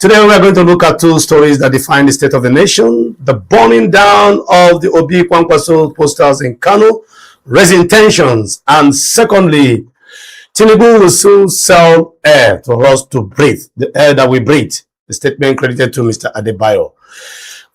Today we are going to look at two stories that define the state of the nation: the burning down of the Obi-Kwankoso posters in Kano, raising tensions, and secondly, Tinubu will soon sell air for us to breathe, the air that we breathe. The statement credited to Mr. Adebayo.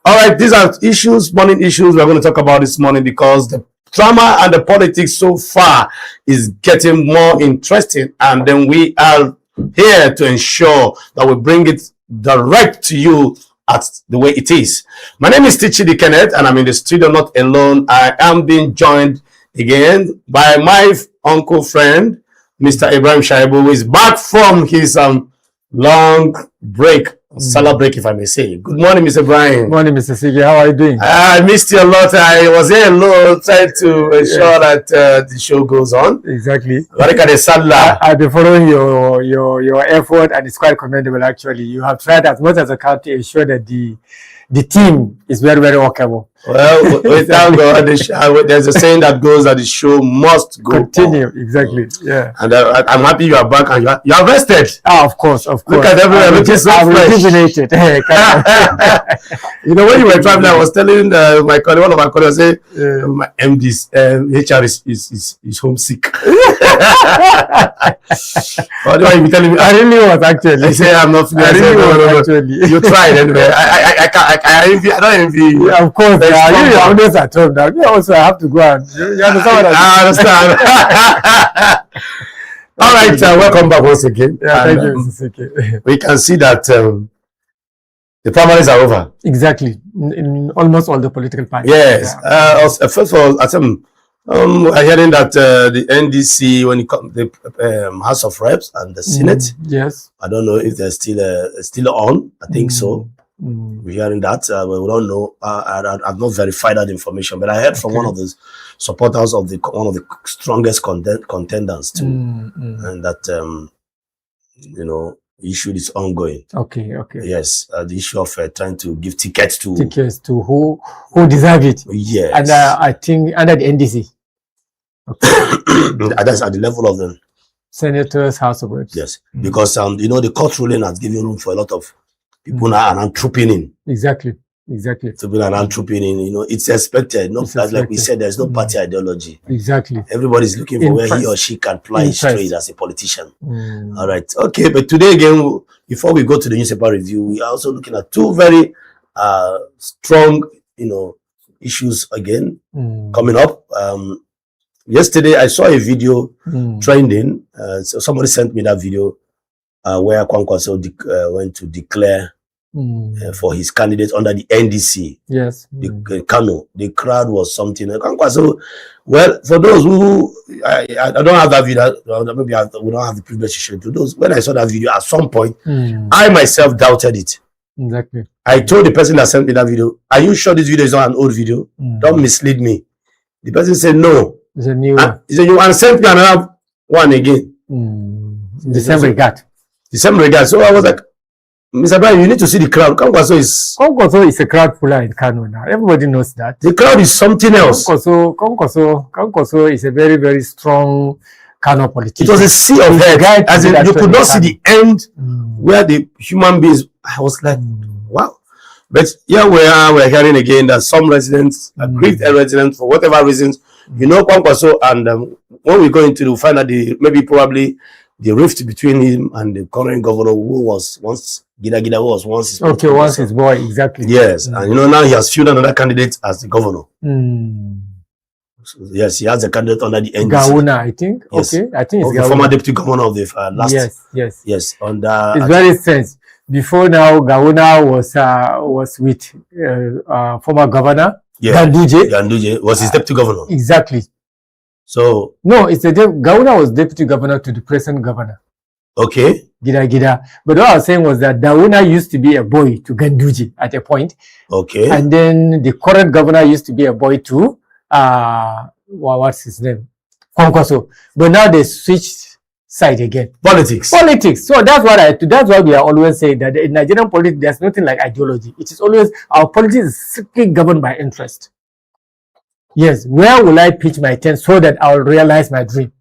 All right, these are issues, burning issues we're going to talk about this morning, because the drama and the politics so far is getting more interesting, and then we are here to ensure that we bring it direct to you at the way it is. My name is Tichidi Kenneth, and I'm in the studio not alone. I am being joined again by my uncle friend, Mr. Ibrahim Shaibu, who is back from his long break, salad break, if I may say. Good morning, Mr. Ibrahim. Good morning, Mr. Sigi. How are you doing? I missed you a lot. I was here alone trying to ensure that the show goes on. Exactly. I've been following your effort, and it's quite commendable, actually. You have tried as much as you can to ensure that the team is very, very workable. Well, we thank God. There's a saying that goes that the show must go continue on. Exactly. Yeah. And I'm happy you are back and you are rested. Ah, of course. Look at everyone looking so fresh. Rejuvenated. You know, when you were traveling, I was telling my colleague, one of my colleagues, say my MD's HR is homesick. What do you be telling me? I really was, actually. I say I'm not feeling. I really was, actually. You tried anyway. I don't envy you. Yeah, of course. You are always at home now. Me also, I have to go and you understand what I understand. All right, welcome back once again. Yeah, thank you, Mr. Siki. We can see that the primaries are over. Exactly, in almost all the political parties. Yes. Yeah. First of all, I'm hearing that the NDC, when it comes the House of Reps and the Senate, yes, I don't know if they're still on. I think so. We're hearing that. We don't know. I've not verified that information, but I heard from one of the supporters of one of the strongest contenders too, and that the issue is ongoing. Okay. Yes, the issue of trying to give tickets to who deserve it. Yes, and I think under the NDC. Okay. That's at the level of the senators, House of Reps. Yes, because the court ruling has given room for a lot of people now and trooping in. Exactly. People are trooping in. It's expected. Like we said, there's no party ideology. Exactly. Everybody's looking for where he or she can ply his trade as a politician. All right. Okay, but today again, before we go to the newspaper review, we are also looking at two very strong, issues again coming up. Yesterday, I saw a video trending. So somebody sent me that video where Kwankoso went to declare for his candidate under the NDC. Yes. The Kano. The crowd was something. Kwankoso, well, for those who I don't have that video, maybe we don't have the privilege to show it to those. When I saw that video, at some point, I myself doubted it. Exactly. I told the person that sent me that video, "Are you sure this video is not an old video? Don't mislead me." The person said, "No, it's a new one." He said, "You and sent me another one again." The same regard. The same regard. So I was like, Mr. Brian, you need to see the crowd. Kwankoso is a crowd puller in Kano now. Everybody knows that. The crowd is something else. Kwankoso is a very, very strong Kano politician. It was a sea of heads. As in, you could not see the end where the human beings. I was like, wow. But here we're hearing again that some residents, aggrieved residents, for whatever reasons, Kwankoso, and when we go into the find out probably the rift between him and the current governor, who was once Gida was once his once his boy, exactly. Yes, and now he has fielded another candidate as the governor. So, yes, he has a candidate under the NDC. Gawuna, I think. Yes. Okay, I think it's the former deputy governor of the last. Yes. Yes, it's very strange. Before now, Gawuna was with former governor Ganduje was his deputy governor. Exactly. So no, Gawuna was deputy governor to the present governor. Okay. Gida. But what I was saying was that Gawuna used to be a boy to Ganduje at a point. Okay. And then the current governor used to be a boy to what's his name? Kwankoso. But now they switched side again. Politics. So that's why we are always saying that in Nigerian politics there's nothing like ideology. It is always our politics is strictly governed by interest. Yes, where will I pitch my tent so that I will realize my dream?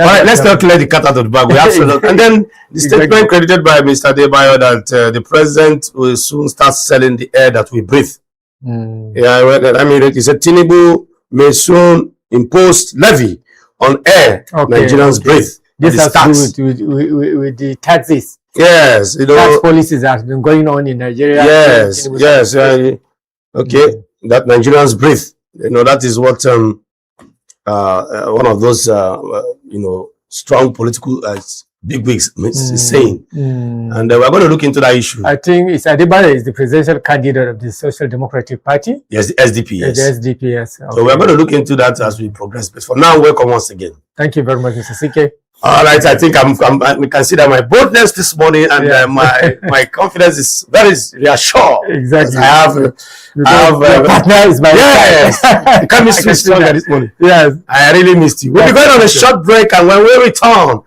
All right, let's not let the cat out of the bag. We have to, and then the statement credited by Mr. Debayo that the president will soon start selling the air that we breathe. Yeah, I mean, he said Tinubu may soon impose levy on air Nigerians breathe. This has to do with the taxes. Yes, you know, tax policies that have been going on in Nigeria. Yes, yes. Okay, that Nigerians breathe. You know, that is what one of those you know, strong political bigwigs is saying, and we're going to look into that issue. I think it's Adebayo is the presidential candidate of the Social Democratic Party. Yes, the SDP. Yes, the SDP. Yes. Okay. So we're going to look into that as we progress. But for now, welcome once again. Thank you very much, Mr. CK. All right, I think we can see that my boldness this morning and my confidence is very reassured. Exactly. I have your partner is my the chemistry is stronger this morning. Yes, I really missed you. We'll be going on a short break, and when we return,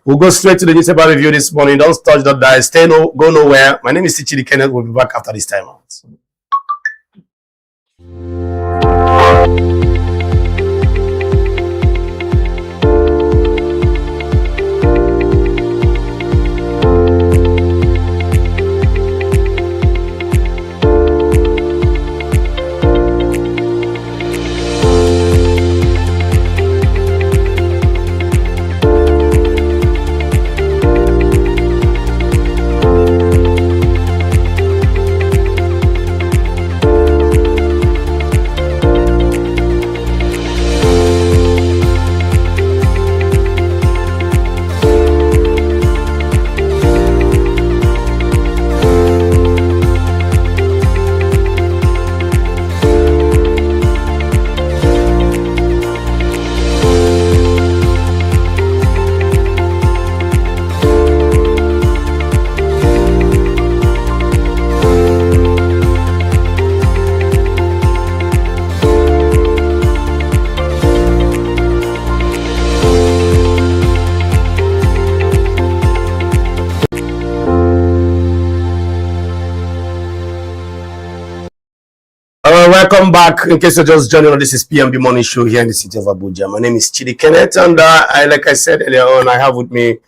we'll go straight to the newspaper review this morning. Don't touch that dial. Go nowhere. My name is Chidi Kenneth. We'll be back after this time out. Welcome back. In case you're just joining us, this is PMB Morning Show here in the city of Abuja. My name is Chidi Kenneth, and like I said earlier on, I have with me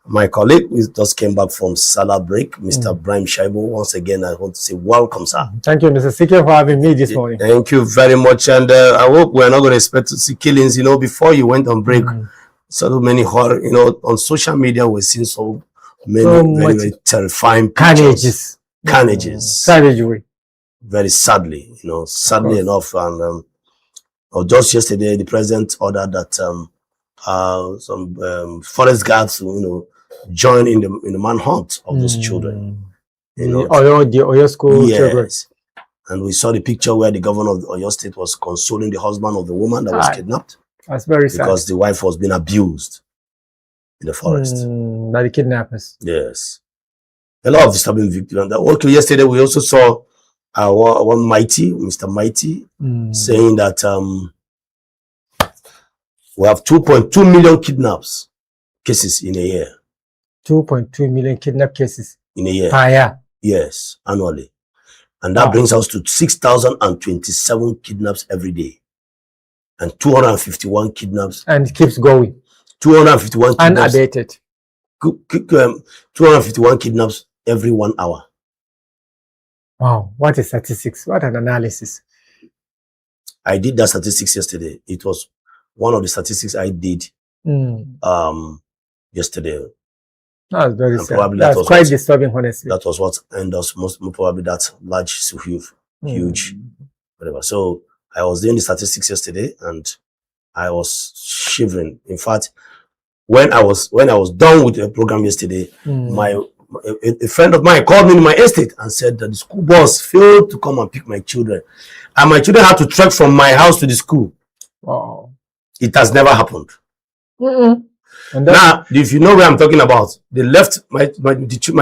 my colleague who just came back from Salah break, Mr. Brahim Shaibu. Once again, I want to say welcome, sir. Thank you, Mr. CK, for having me this morning. Thank you very much, and I hope we're not going to expect to see killings. You know, before you went on break, so many horror. You know, on social media, we're seeing so many very terrifying pictures. Carnages. Savagery. Very sadly, you know, sadly enough, and just yesterday the president ordered that some forest guards, you know, join in the manhunt of those children. You know, the Oyo school children. And we saw the picture where the governor of Oyo State was consoling the husband of the woman that was kidnapped. That's very sad. Because the wife was being abused in the forest by the kidnappers. Yes, a lot of disturbing victims. And okay, yesterday we also saw. One Mighty, Mr. Mighty, saying that we have 2.2 million kidnaps cases in a year. 2.2 million kidnap cases in a year. Per year. Yes, annually. And that brings us to 6,027 kidnaps every day. And 251 kidnaps. And it keeps going. 251 kidnaps. Unabated. 251 kidnaps every 1 hour. Wow, what a statistics, what an analysis. I did that statistics yesterday. It was one of the statistics I did yesterday. That's very sad. That's quite disturbing, honestly. That was what ended us most probably that large, huge, whatever. So I was doing the statistics yesterday and I was shivering. In fact, when I was done with the program yesterday, a friend of mine called me in my estate and said that the school bus failed to come and pick my children. And my children had to trek from my house to the school. Wow. It has never happened. Now, if you know where I'm talking about, they left my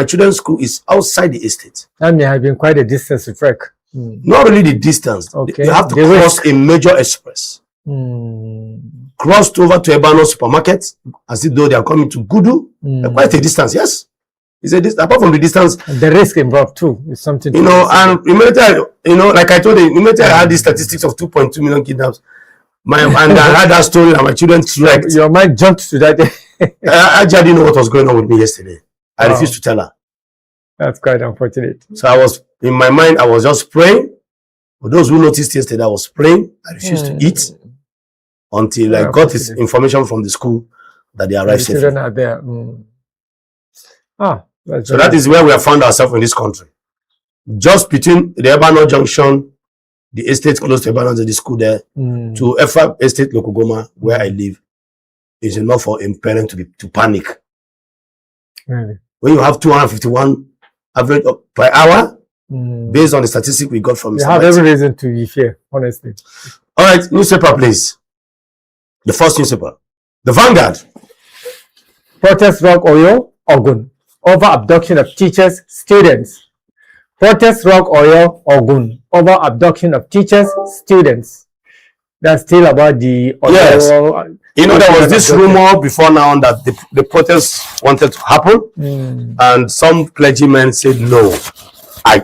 children's school is outside the estate. That may have been quite a distance to trek. Not really the distance. Okay. They have to cross a major express. Crossed over to Ebano supermarket as if though they are coming to Gudu. Quite a distance, yes. It's a distance. Apart from the distance, the risk involved too is something. You know, and immediately, you know, like I told you, immediately I had these statistics of 2.2 million kidnaps. And I heard that story and my children trekked. Your mind jumped to that. I just didn't know what was going on with me yesterday. I refused to tell her. That's quite unfortunate. So I was, in my mind, I was just praying. For those who noticed yesterday, I was praying. I refused to eat until I got this information from the school that they arrived safely. Children are there. So that is where we have found ourselves in this country. Just between the Ebano Junction, the estate close to Ebano, the school there, to Efa Estate Lokogoma, where I live, is enough for a parent to panic. Really? When you have 251 average per hour, based on the statistic we got from you Mr. have White. every reason to be fair, honestly. All right, newspaper, please. The first newspaper. The Vanguard. Protest rock Oyo, Ogun. Over abduction of teachers, students. Protest rock Oyo, Ogun. Over abduction of teachers, students. That's still about the Oyo. Yes. You know, there was this rumor before now that the protest wanted to happen, and some clergymen said no.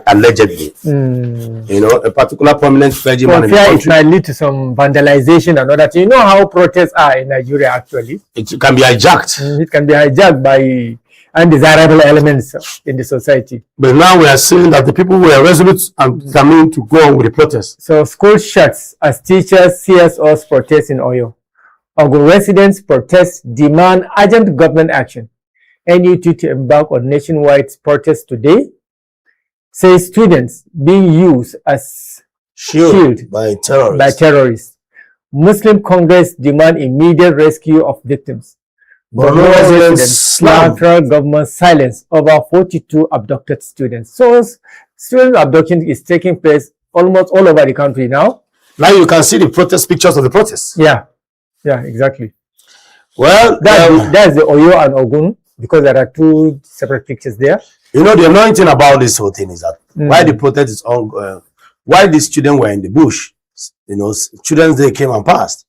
Allegedly, you know, a particular prominent clergyman in the country. It might lead to some vandalization and all that. You know how protests are in Nigeria, actually. It can be hijacked. It can be hijacked by undesirable elements in the society. But now we are seeing that the people were resolute and determined to go on with the protest. So school shuts as teachers, CSOs protest in Oyo. Ogun residents protest, demand urgent government action. NUT to embark on nationwide protest today. Say students being used as shield by terrorists. Muslim Congress demand immediate rescue of victims. But federal government silence over 42 abducted students. So student abduction is taking place almost all over the country now. Now you can see the protest pictures of the protests. Yeah, exactly. Well, that's the Oyo and Ogun, because there are two separate pictures there. You know, the annoying thing about this whole thing is that while the protest is ongoing, while these children were in the bush, you know, Children's Day came and passed,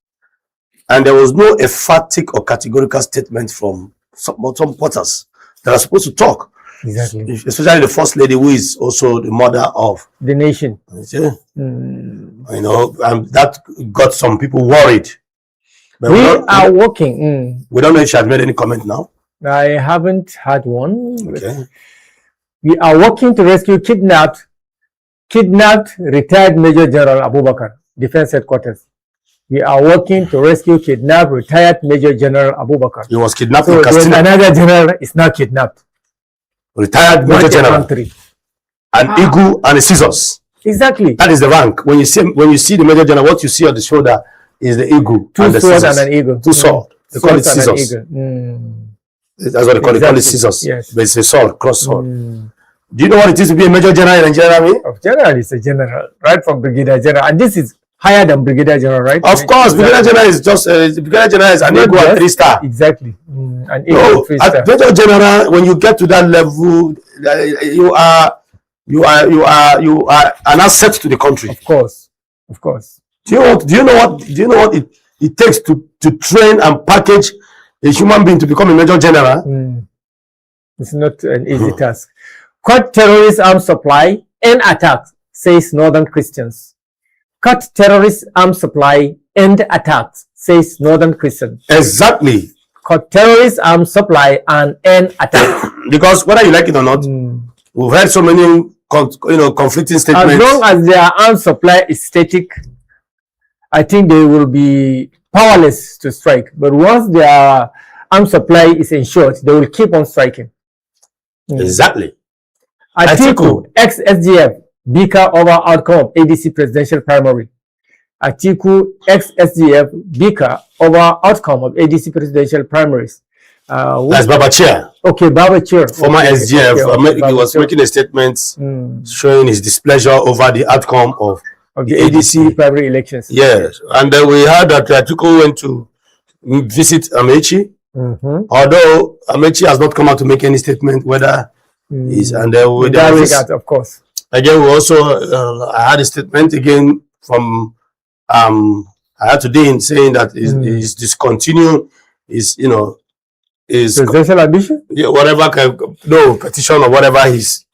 and there was no emphatic or categorical statement from some porters that are supposed to talk. Exactly. Especially the first lady, who is also the mother of the nation. You know, and that got some people worried. But we are working. We don't know if she has made any comment now. I haven't had one. Okay. We are working to rescue kidnapped retired Major General Abubakar, Defense Headquarters. We are working to rescue kidnapped retired Major General Abubakar. He was kidnapped so in Castina. Another general is now kidnapped. Retired Major General. An eagle and a scissors. Exactly. That is the rank. When you see the Major General, what you see on the shoulder is the eagle. Two swords and an eagle. Two swords. They call it scissors. That's what they call it. They call it scissors. Yes. But it's a sword, cross sword. Do you know what it is to be a Major General in the Nigerian Army? General is a general, right from Brigadier General. And this is higher than Brigadier General, right? Of course, Brigadier General is just Brigadier General is an eagle and 3-star. Exactly. An eagle and 3-star. Major General, when you get to that level, you are an asset to the country. Of course. Do you know what it takes to train and package a human being to become a Major General? It's not an easy task. Cut terrorist arms supply, end attacks, says Northern Christians. Cut terrorist arms supply, end attacks, says Northern Christians. Exactly. Cut terrorist arms supply and end attacks. Because whether you like it or not, we've heard so many conflicting statements. As long as their arms supply is static, I think they will be powerless to strike. But once their arms supply is ensured, they will keep on striking. Exactly. Atiku, ex-SGF, bicker over outcome of ADC presidential primary. Atiku, ex-SGF, bicker over outcome of ADC presidential primaries. That's Babachir. Okay, Babachir. Former SGF. He was making a statement showing his displeasure over the outcome of the ADC primary elections. Yes, and we heard that Atiku went to visit Amechi. Although Amechi has not come out to make any statement whether he's and with that, of course. Again, we also I had a statement again from I had today in saying that is discontinue is presidential ambition, whatever petition or whatever he's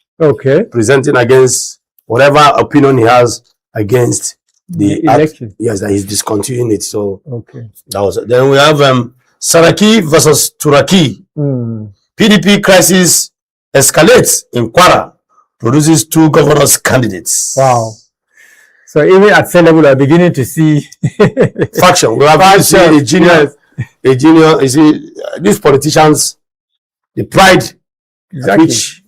presenting against whatever opinion he has against the election. Yes, that he's discontinuing it. So okay, that was it. Then we have Saraki versus Turaki. PDP crisis escalates in Kwara, produces 2 governors candidates. Wow. So even at state level, we're beginning to see faction. We have to see a junior. You see, these politicians, the pride, exactly. Which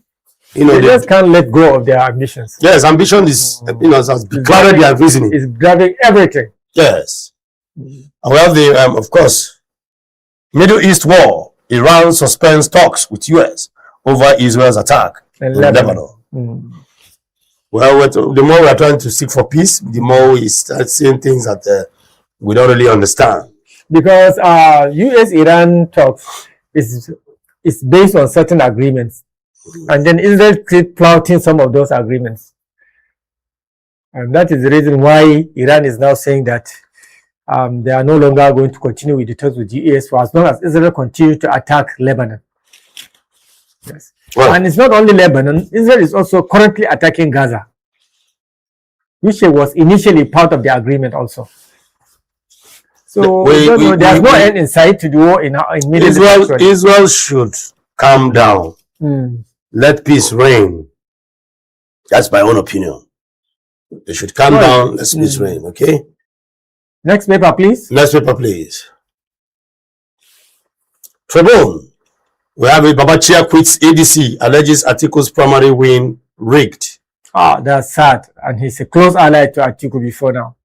they just can't let go of their ambitions. Yes, ambition is has clouded their reasoning. It's grabbing everything. Yes. And we have the of course, Middle East war. Iran suspends talks with US over Israel's attack in Lebanon. Well, the more we are trying to seek for peace, the more we start seeing things that we don't really understand. Because US-Iran talks is based on certain agreements, and then Israel keeps flouting some of those agreements, and that is the reason why Iran is now saying that they are no longer going to continue with the talks with the US for as long as Israel continues to attack Lebanon. Yes. Well, and it's not only Lebanon, Israel is also currently attacking Gaza, which was initially part of the agreement also. So there's no end in sight to the war in Middle East. Israel should calm down. Let peace reign. That's my own opinion. They should calm down, let peace reign, okay? Next paper, please. Next paper, please. Tribune. We have it. Babachia quits ADC, alleges Atiku's primary win rigged. That's sad. And he's a close ally to Atiku before now.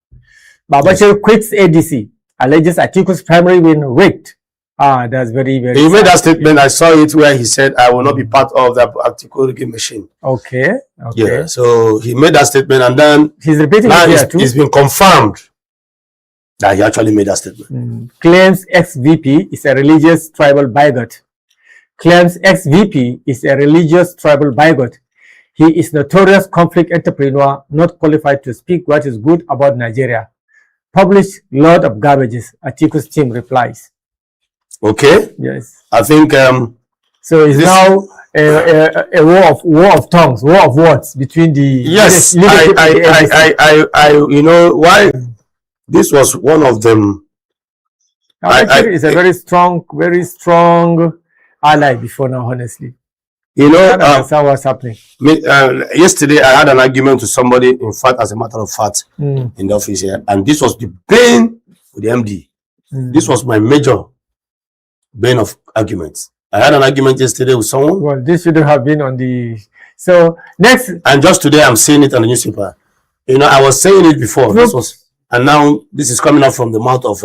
Babachia quits ADC, alleges Atiku's primary win rigged. That's very, very He made that statement. I saw it where he said, I will not be part of the Atiku rigging machine. Okay. Yeah, so he made that statement and then he's repeating it here too. It's been confirmed that he actually made that statement. Claims ex-VP is a religious tribal bigot. Claims ex-VP is a religious tribal bigot. He is notorious conflict entrepreneur, not qualified to speak what is good about Nigeria. Published lot of garbages, Atiku's team replies. Okay. Yes. I think so it's now a war of tongues, war of words between the yes. I you know why this was one of them. It's a very strong ally before now, honestly. You know, I don't understand what's happening. Yesterday, I had an argument with somebody, in fact, as a matter of fact, in the office here, and this was the bane with the MD. This was my major bane of arguments. I had an argument yesterday with someone. Well, this shouldn't have been on the... So, next... And just today, I'm seeing it on the newspaper. You know, I was saying it before. This was, and now, this is coming out from the mouth of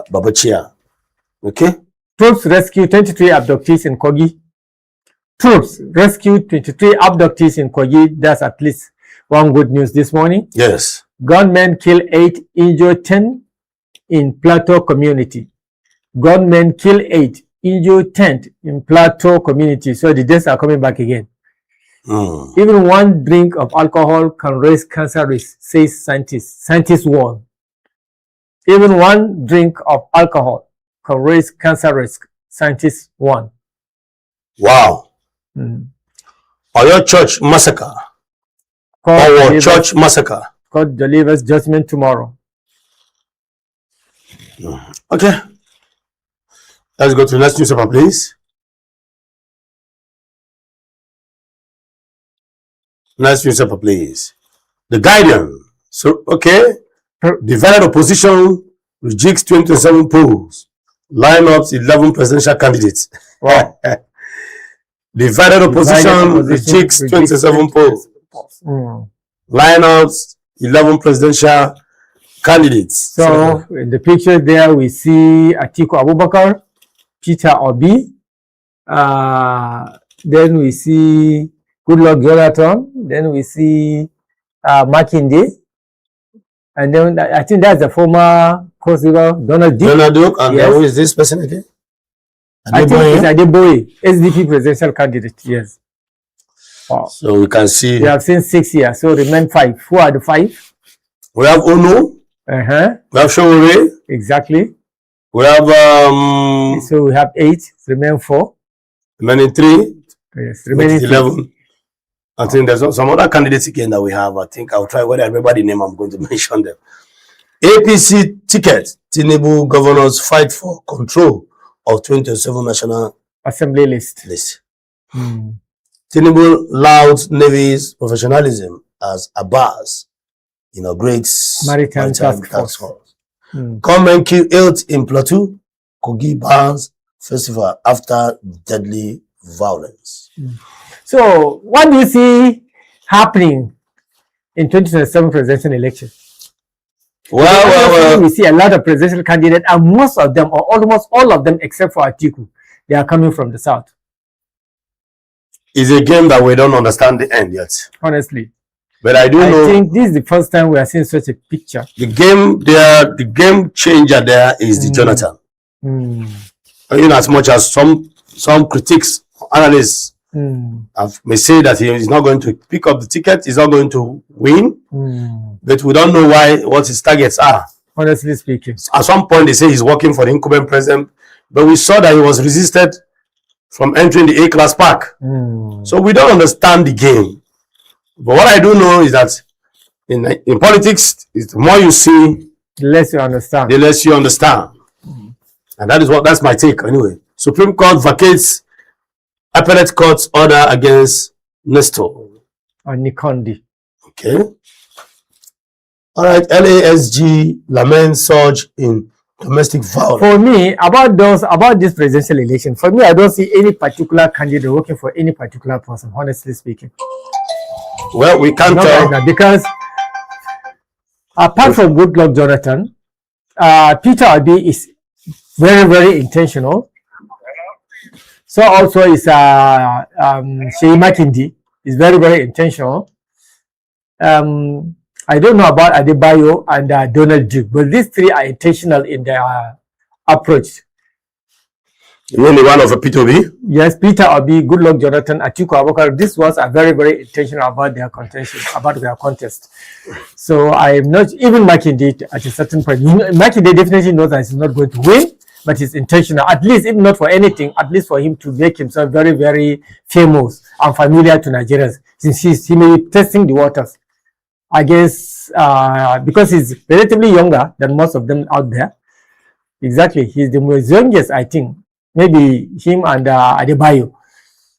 Babachia. Okay? Troops rescue 23 abductees in Kogi. Troops rescued 23 abductees in Kogi. That's at least one good news this morning. Yes. Gunmen kill 8, injure 10 in Plateau community. Gunmen kill 8, injure 10 in Plateau community. So the deaths are coming back again. Even one drink of alcohol can raise cancer risk, says scientists. Scientists warn. Even one drink of alcohol can raise cancer risk, scientists warn. Wow. Oyo Church massacre. Our church massacre. God delivers judgment tomorrow. Okay. Let's go to the next newspaper, please. Next newspaper, please. The Guardian. So, okay. Divided opposition rejects 27 polls. Lineups 11 presidential candidates. Wow. Divided opposition rejects 27 polls. Lineups 11 presidential candidates. So in the picture there we see Atiku Abubakar, Peter Obi, then we see Goodluck Jonathan, then we see Makinde, and then I think that's the former co-leader Donald Duke. Donald Duke, and yes. Who is this person again? I think it's Adeboye, SDP presidential candidate, yes. Wow. So we can see. We have seen 6 here, so remain 5. Who are the 5? We have Ono. We have Showore. Exactly. We have so we have 8, remain 4. Remaining 3. Yes, remaining 11. I think there's some other candidates again that we have. I think I'll try. When I remember the name, I'm going to mention them. APC ticket. Tinubu governors fight for control of 2027 National Assembly list. Tinubu louds Navy's professionalism as Abbas inaugurates Maritime Task Force. Government kill 8 in Plateau. Kogi bans festival after deadly violence. So, what do you see happening in 2027 presidential election? Well, we see a lot of presidential candidates, and most of them, or almost all of them, except for Atiku, they are coming from the south. It's a game that we don't understand the end yet. Honestly. But I think this is the first time we are seeing such a picture. The game changer there is the Jonathan. As much as some critics, analysts may say that he is not going to pick up the ticket, he's not going to win, but we don't know what his targets are. Honestly speaking. At some point they say he's working for the incumbent president, but we saw that he was resisted from entering the A-class park. So we don't understand the game. But what I do know is that in politics, the more you see, the less you understand. The less you understand. And that's my take anyway. Supreme Court vacates appellate court's order against Nestor. And Nikondi. Okay. All right. LASG laments surge in domestic violence. For me, about this presidential election, for me, I don't see any particular candidate working for any particular person, honestly speaking. Well, we can't tell. Right now, because apart from Goodluck Jonathan, Peter Obi is very, very intentional. So also is Sheyi Makinde is very, very intentional. I don't know about Adebayo and Donald Duke, but these three are intentional in their approach. You mean the one of Peter Obi? Yes, Peter Obi, Goodluck Jonathan, Atiku Abubakar. These ones are very, very intentional about their contention, about their contest. So I am not even Makinde at a certain point. Makinde definitely knows that he's not going to win, but he's intentional. At least, if not for anything, at least for him to make himself very, very famous and familiar to Nigerians, since he may be testing the waters. I guess because he's relatively younger than most of them out there. Exactly, he's the most youngest, I think. Maybe him and Adebayo.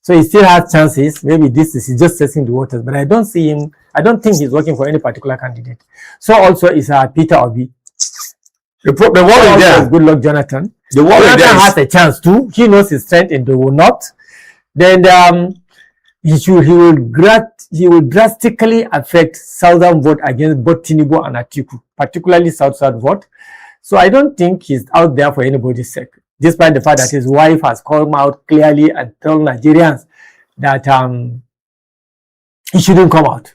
So he still has chances. Maybe he's just testing the waters. But I don't see him. I don't think he's working for any particular candidate. So also is Peter Obi. The worry there is Goodluck Jonathan. The worry Jonathan has a chance too. He knows his strength and they will not. Then he will drastically affect southern vote against both Tinubu and Atiku, particularly south vote. So I don't think he's out there for anybody's sake, despite the fact that his wife has come out clearly and told Nigerians that he shouldn't come out.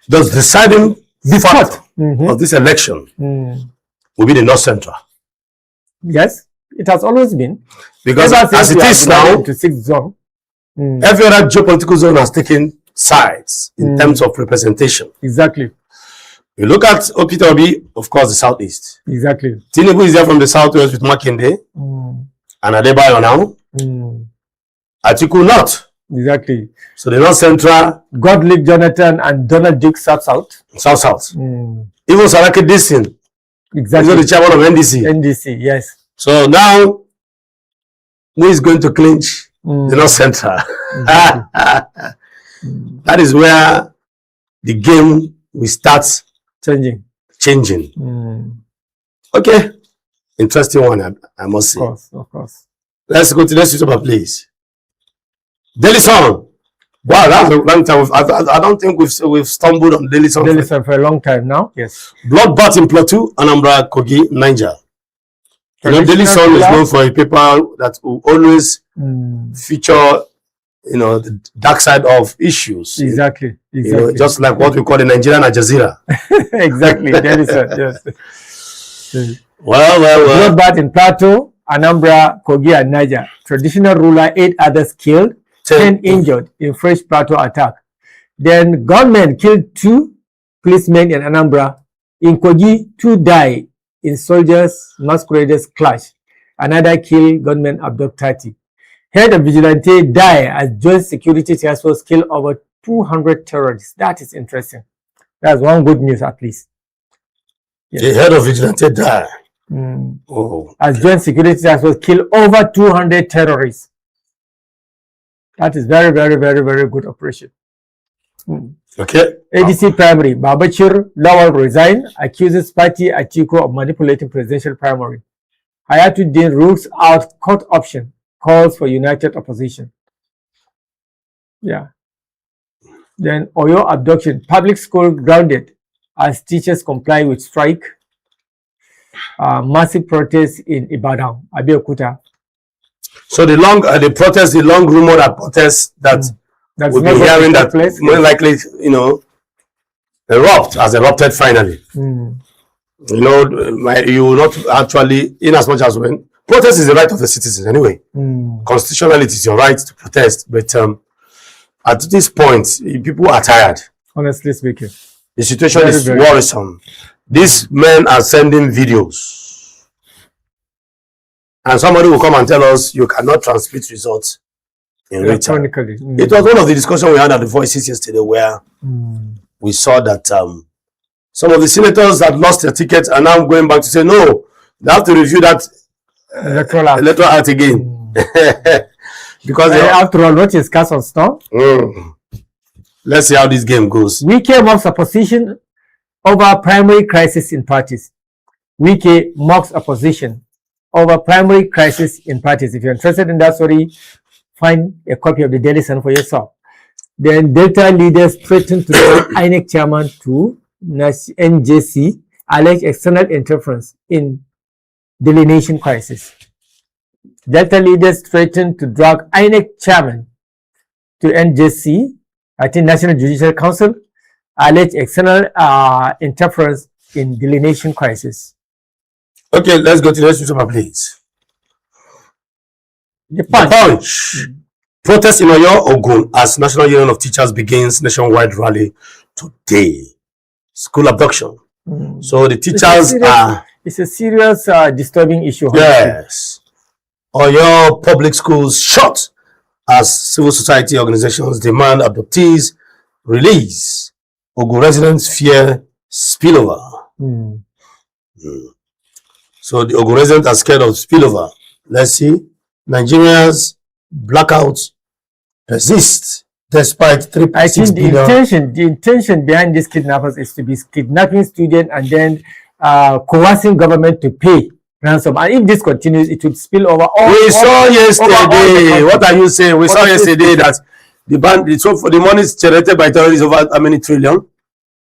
The deciding factor of this election will be the North Central. Yes, it has always been. Because as it is now, to 6th zone. Every other geopolitical zone has taken sides in terms of representation. Exactly. You look at Peter Obi, of course, the southeast. Exactly. Tinubu is there from the southwest with Makinde and Adebayo now. Atiku not. Exactly. So the North Central. Goodluck Jonathan and Donald Duke south. Even Saraki Disin. Exactly. He's the chairman of NDC. NDC, yes. So now, who is going to clinch the North Central? That is where the game will start changing. Okay. Interesting one, I must say. Of course. Let's go to the next newspaper, please. Daily Sun. Wow, that's a long time. I don't think we've stumbled on Daily Sun. Daily Sun for a long time now. Yes. Bloodbath in Plateau, Anambra, Kogi, Niger. Daily Sun is known for a paper that will always feature, the dark side of issues. Exactly. Just like what we call the Nigerian Al Jazeera. Exactly. Daily Sun. Yes. Well. Bloodbath in Plateau, Anambra, Kogi, and Niger. Traditional ruler, 8 others killed, 10 injured in fresh Plateau attack. Then gunmen killed 2 policemen in Anambra. In Kogi, 2 died in soldiers' masqueraders clash. Another kill, gunmen abduct 30. Head of vigilante die as joint security task force kill over 200 terrorists. That is interesting. That's one good news, at least. Yes. The head of vigilante died. Oh, as joint security task force killed over 200 terrorists. That is very, very, very, very good operation. Okay. ADC primary, Babachir Lawal resigned, accuses party Atiku of manipulating presidential primary. Hayatuddin rules out court option, calls for united opposition. Yeah. Then Oyo abduction, public school grounded as teachers comply with strike. Massive protests in Ibadan, Abeokuta. So the long rumored protest that we'll be hearing that more likely, has erupted finally. You will not actually, in as much as when protest is the right of the citizens anyway. Constitutionally, it is your right to protest, but at this point, people are tired. Honestly speaking, the situation is worrisome. These men are sending videos, and somebody will come and tell us you cannot transmit results in return. It was one of the discussions we had at the Voices yesterday, where we saw that some of the senators that lost their tickets are now going back to say no, they have to review that electoral act again. Because after all, what is cast on stone? Let's see how this game goes. Wike mocks opposition over primary crisis in parties. Wike mocks opposition over primary crisis in parties. If you're interested in that story, find a copy of the Daily Sun for yourself. Then Delta leaders threaten to send INEC chairman to NJC, allege external interference in delineation crisis. Delta leaders threatened to drag INEC chairman to NJC, I think National Judicial Council, allege external interference in delineation crisis. Okay, let's go to the next newspaper, please. The Punch. Protest in Oyo, Ogun as National Union of Teachers begins nationwide rally today. School abduction. So the teachers It's a serious, disturbing issue. Yes. Oyo public schools shut as civil society organizations demand abductees release. Ogun residents fear spillover. So the Ogun residents are scared of spillover. Let's see. Nigeria's blackouts persist despite 3.6 I think billion. the intention behind these kidnappers is to be kidnapping students and then coercing government to pay ransom. And if this continues, it will spill over all. We saw yesterday. What are you saying? We saw yesterday that the money generated by terrorists over how many trillion?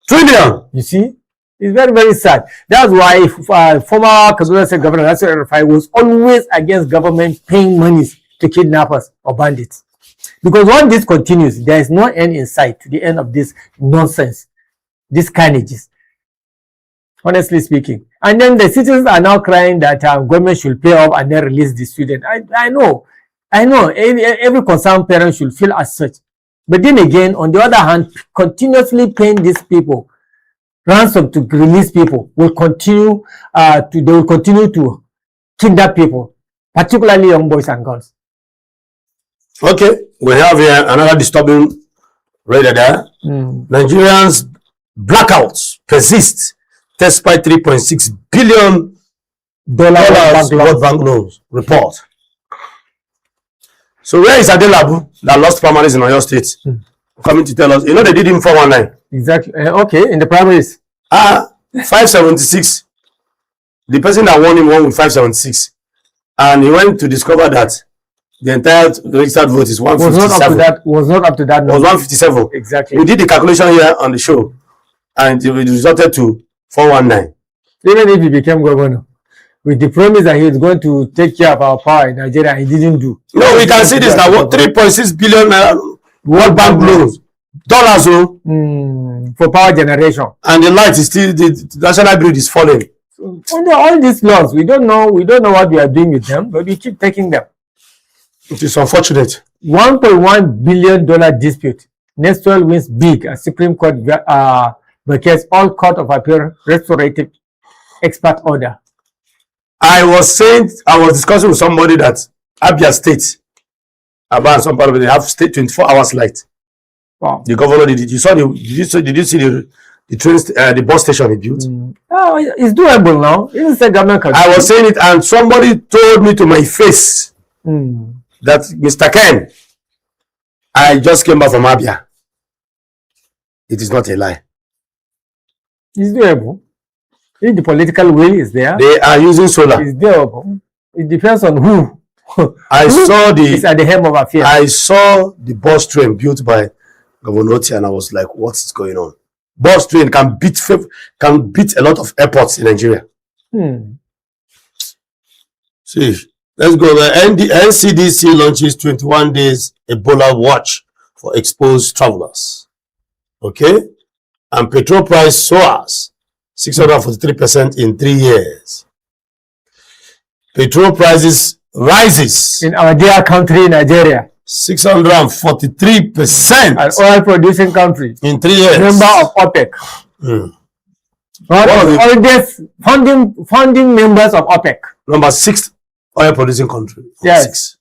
Trillion. You see, it's very, very sad. That's why former Kaduna State Governor Nasir El-Rufai was always against government paying monies to kidnappers or bandits. Because once this continues, there is no end in sight to the end of this nonsense, these carnages, honestly speaking. And then the citizens are now crying that government should pay off and then release the student. I know, every concerned parent should feel as such. But then again, on the other hand, continuously paying these people ransom to release people will continue to kidnap people, particularly young boys and girls. Okay, we have here another disturbing radar there. Nigerians' blackouts persist despite $3.6 billion World Bank loans report. So where is Adelabu that lost primaries in Oyo State? Coming to tell us, they did him 419. Exactly. Okay, in the primaries. 576. The person that won him won with 576. And he went to discover that the entire registered vote is 157. Was not up to that. Was 157. Exactly. We did the calculation here on the show, and it resulted to 419. Even if he became governor, with the promise that he was going to take care of our power in Nigeria, he didn't do. No, we can see this now. 3.6 billion World Bank loans, dollars, for power generation. And the light is still, the national grid is falling. So, under all these laws, we don't know what we are doing with them, but we keep taking them. It is unfortunate. $1.1 billion dispute. Nestle wins big as Supreme Court vacates all Court of Appeal restorative expert order. I was discussing with somebody that Abia State, about some part of it, they have state 24 hours light. Wow. The governor did it. Did you see the train, the bus station he built? Oh, it's doable now. Even the government can. I was saying it, and somebody told me to my face that Mr. Ken, I just came back from Abia. It is not a lie. It's doable. If the political will is there, they are using solar. It's doable. It depends on who. I saw is at the helm of affairs. I saw the bus train built by Governor Oti, and I was like, what is going on? Bus train can beat a lot of airports in Nigeria. See, let's go. The NCDC launches 21 days Ebola watch for exposed travelers. Okay, and petrol price soars 643% in 3 years. Petrol prices rises in our dear country, Nigeria. 643%. An oil-producing country. In 3 years. Member of OPEC. One of the oldest funding members of OPEC. Number 6 oil-producing country. Yes. 6.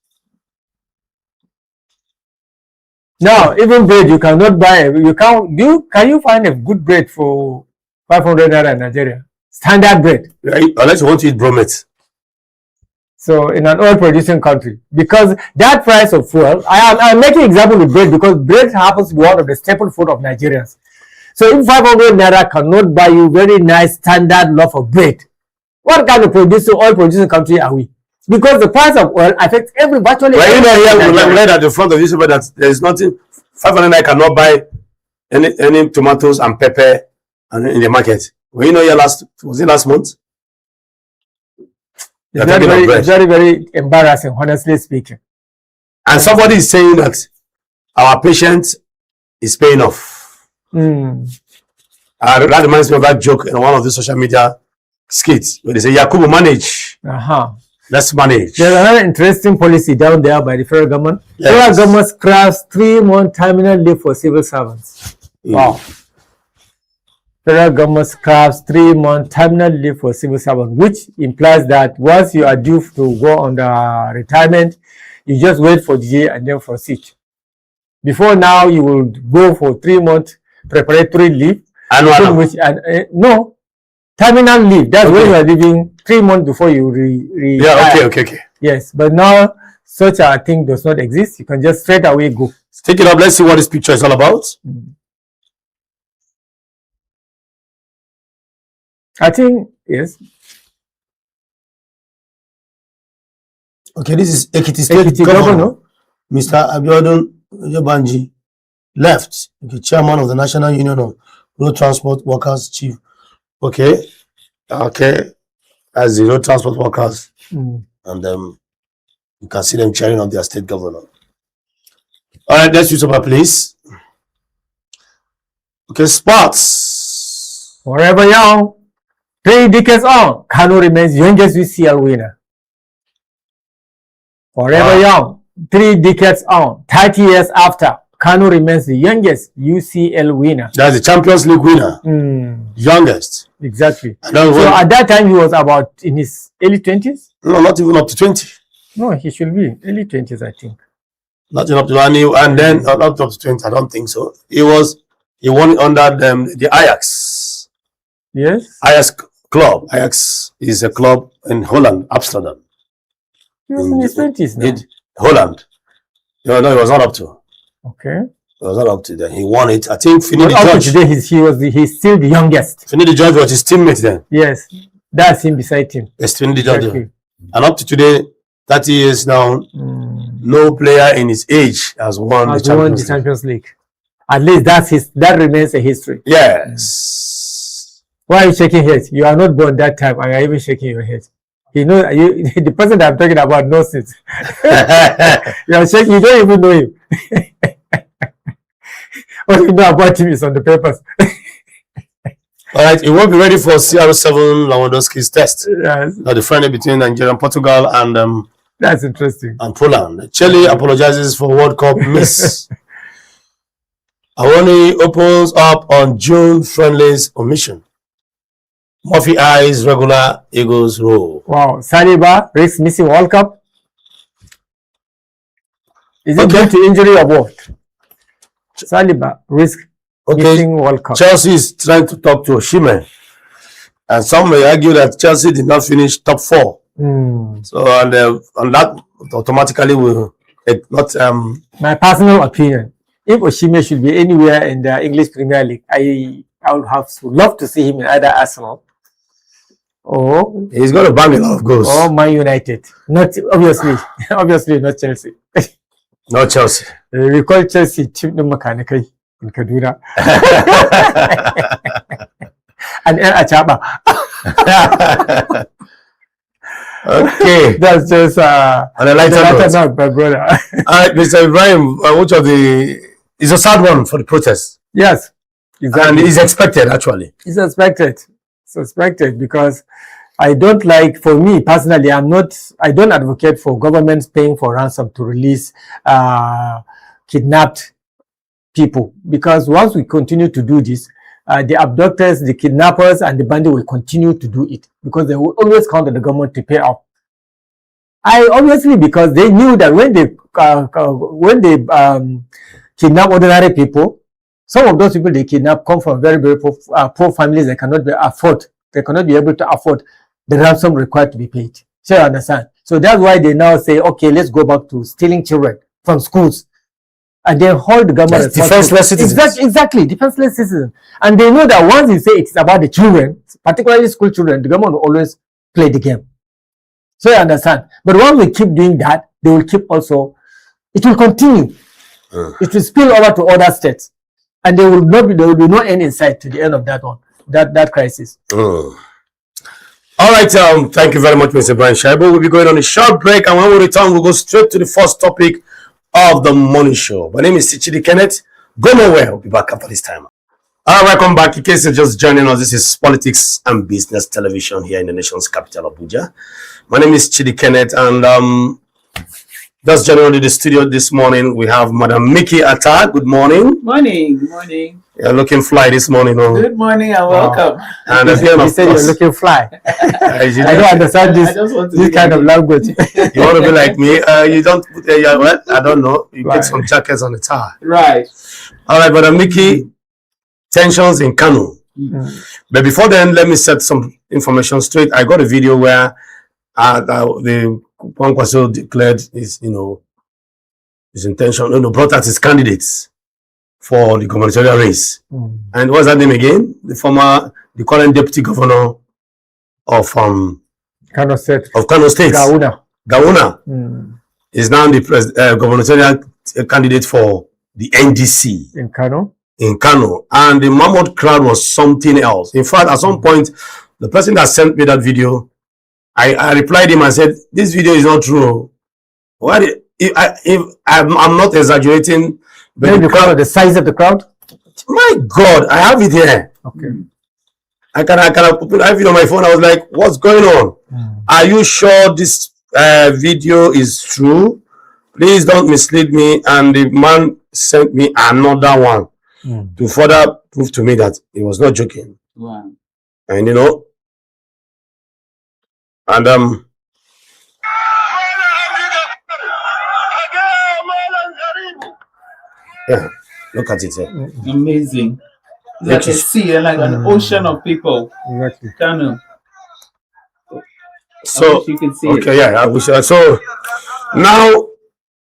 Now, even bread you cannot buy. Can you find a good bread for 500 naira in Nigeria? Standard bread. Right? Unless you want to eat bromate. So in an oil-producing country, because that price of fuel, I'm making example with bread because bread happens to be one of the staple food of Nigerians. So if 500 naira cannot buy you very nice standard loaf of bread, what kind of oil-producing country are we? Because the price of oil affects virtually. Well, you know, here we read at the front of this paper that there is nothing. 500 naira cannot buy any tomatoes and pepper in the market. Well, you know, was it last month? It's very, very embarrassing, honestly speaking. And somebody is saying that our patient is paying off. That reminds me of that joke in one of the social media skits where they say, Yakubu, manage. Let's manage. There's another interesting policy down there by the federal government. Yes. Federal government scraps 3-month terminal leave for civil servants. Wow. Federal government scraps 3-month terminal leave for civil servants, which implies that once you are due to go on the retirement, you just wait for the year and then proceed. Before now, you will go for 3-month preparatory leave. No, terminal leave. That's when you are leaving 3 months before you retire. Okay. Yes, but now such a thing does not exist. You can just straight away go. Take it up. Let's see what this picture is all about. I think, yes. Okay, this is Ekiti State Governor, Mr. Abiodun Ojebanji, left, the chairman of the National Union of Road Transport Workers Chief. Okay, as the road transport workers, and you can see them cheering on their state governor. All right, let's use up, please. Okay, sports. Forever young. 3 decades on, Kano remains youngest UCL winner. Forever young, 3 decades on, 30 years after, Kano remains the youngest UCL winner. That's the Champions League winner. Youngest. Exactly. So at that time, he was about in his early 20s? No, not even up to 20. No, he should be early 20s, I think. Not even up to 20, and then not up to 20, I don't think so. He won under the Ajax. Yes. Ajax club. Ajax is a club in Holland, Amsterdam. He was in his 20s now. Holland. No, he was not up to. Okay. He was not up to then. He won it. I think Finidi George. Today he's still the youngest. Finidi George was his teammate then. Yes. That's him beside him. Yes, Finidi George. Exactly. And up to today, 30 years now, no player in his age has won the Champions League. At least that remains a history. Yes. Why are you shaking head? You are not born that time and you are even shaking your head. The person that I'm talking about knows it. You are shaking, you don't even know him. What you know about him is on the papers. All right, it won't be ready for CR7 Lewandowski's test. Yes. Now the friendly between Nigeria and Portugal and that's interesting. And Poland. Chile apologizes for World Cup miss. Awoni opens up on June friendlies omission. Murphy eyes regular Eagles role. Wow, Saliba risks missing World Cup. Is it due to injury or what? Saliba risk missing World Cup. Chelsea is trying to talk to Osimhen, and some may argue that Chelsea did not finish top 4. So and that automatically will not. My personal opinion: if Osimhen should be anywhere in the English Premier League, I would have love to see him in either Arsenal or he's going to bang a lot of goals. Or Man United. Not obviously, obviously not Chelsea. Not Chelsea. We call Chelsea team the mechanical in Kaduna. And Achaba. Okay. That's just on a lighter note, my brother. Mr. Ibrahim, which of the is a sad one for the protest? Yes. Exactly. And it's expected actually. It's expected. It's expected because I don't like, for me personally, I don't advocate for governments paying for ransom to release kidnapped people, because once we continue to do this, the abductors, the kidnappers, and the bandit will continue to do it because they will always count on the government to pay up. Obviously, because they knew that when they kidnap ordinary people, some of those people they kidnap come from very, very poor families. They cannot be able to afford the ransom required to be paid. So you understand? So that's why they now say, okay, let's go back to stealing children from schools. And then hold the government responsible. Defenseless citizens. Exactly, defenseless citizens. And they know that once you say it's about the children, particularly school children, the government will always play the game. So you understand? But once we keep doing that, they will keep also, it will continue. It will spill over to other states. And there will be no end in sight to the end of that one, that crisis. All right, thank you very much, Mr. Brian Shaibu. We'll be going on a short break, and when we return, we'll go straight to the first topic of the morning show. My name is Chidi Kenneth. Go nowhere. We'll be back after this time. All right, welcome back. In case you're just joining us, this is Politics and Business Television here in the nation's capital, Abuja. My name is Chidi Kenneth, and just generally the studio this morning, we have Madam Mickey Atta. Good morning. Morning. Good morning. You're looking fly this morning. Good morning and welcome. And you said you're looking fly. I don't understand this kind of language. You want to be like me? You don't put what? I don't know. You get some jackets on the tie. Right. All right, Madam Mickey, tensions in Kano. But before then, let me set some information straight. I got a video where the Obi-Kwankoso declared his intention, brought out his candidates for the gubernatorial race. And what's that name again? The current deputy governor of Kano State. Gawuna is now the gubernatorial candidate for the NDC in Kano. And the Mahmoud crowd was something else. In fact, at some point, the person that sent me that video, I replied him and said, this video is not true. If I'm not exaggerating, but the size of the crowd? My God, I have it here. Okay. I have it on my phone. I was like, what's going on? Are you sure this video is true? Please don't mislead me. And the man sent me another one to further prove to me that he was not joking. Wow. And yeah, look at it here. Amazing. Like a sea, like an ocean of people. Exactly. Kano. So you can see okay, yeah, I wish. So now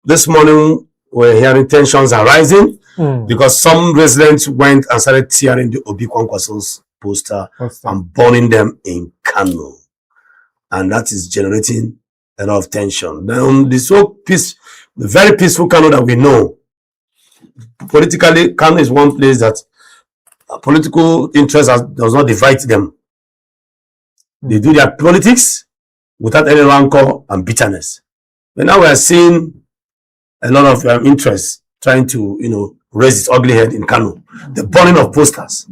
this morning we're hearing tensions are rising because some residents went and started tearing the Obi-Kwankoso's poster and burning them in Kano. And that is generating a lot of tension. Then the very peaceful Kano that we know, politically, Kano is one place that political interest does not divide them. They do their politics without any rancor and bitterness. But now we are seeing a lot of interest trying to, raise its ugly head in Kano. The burning of posters.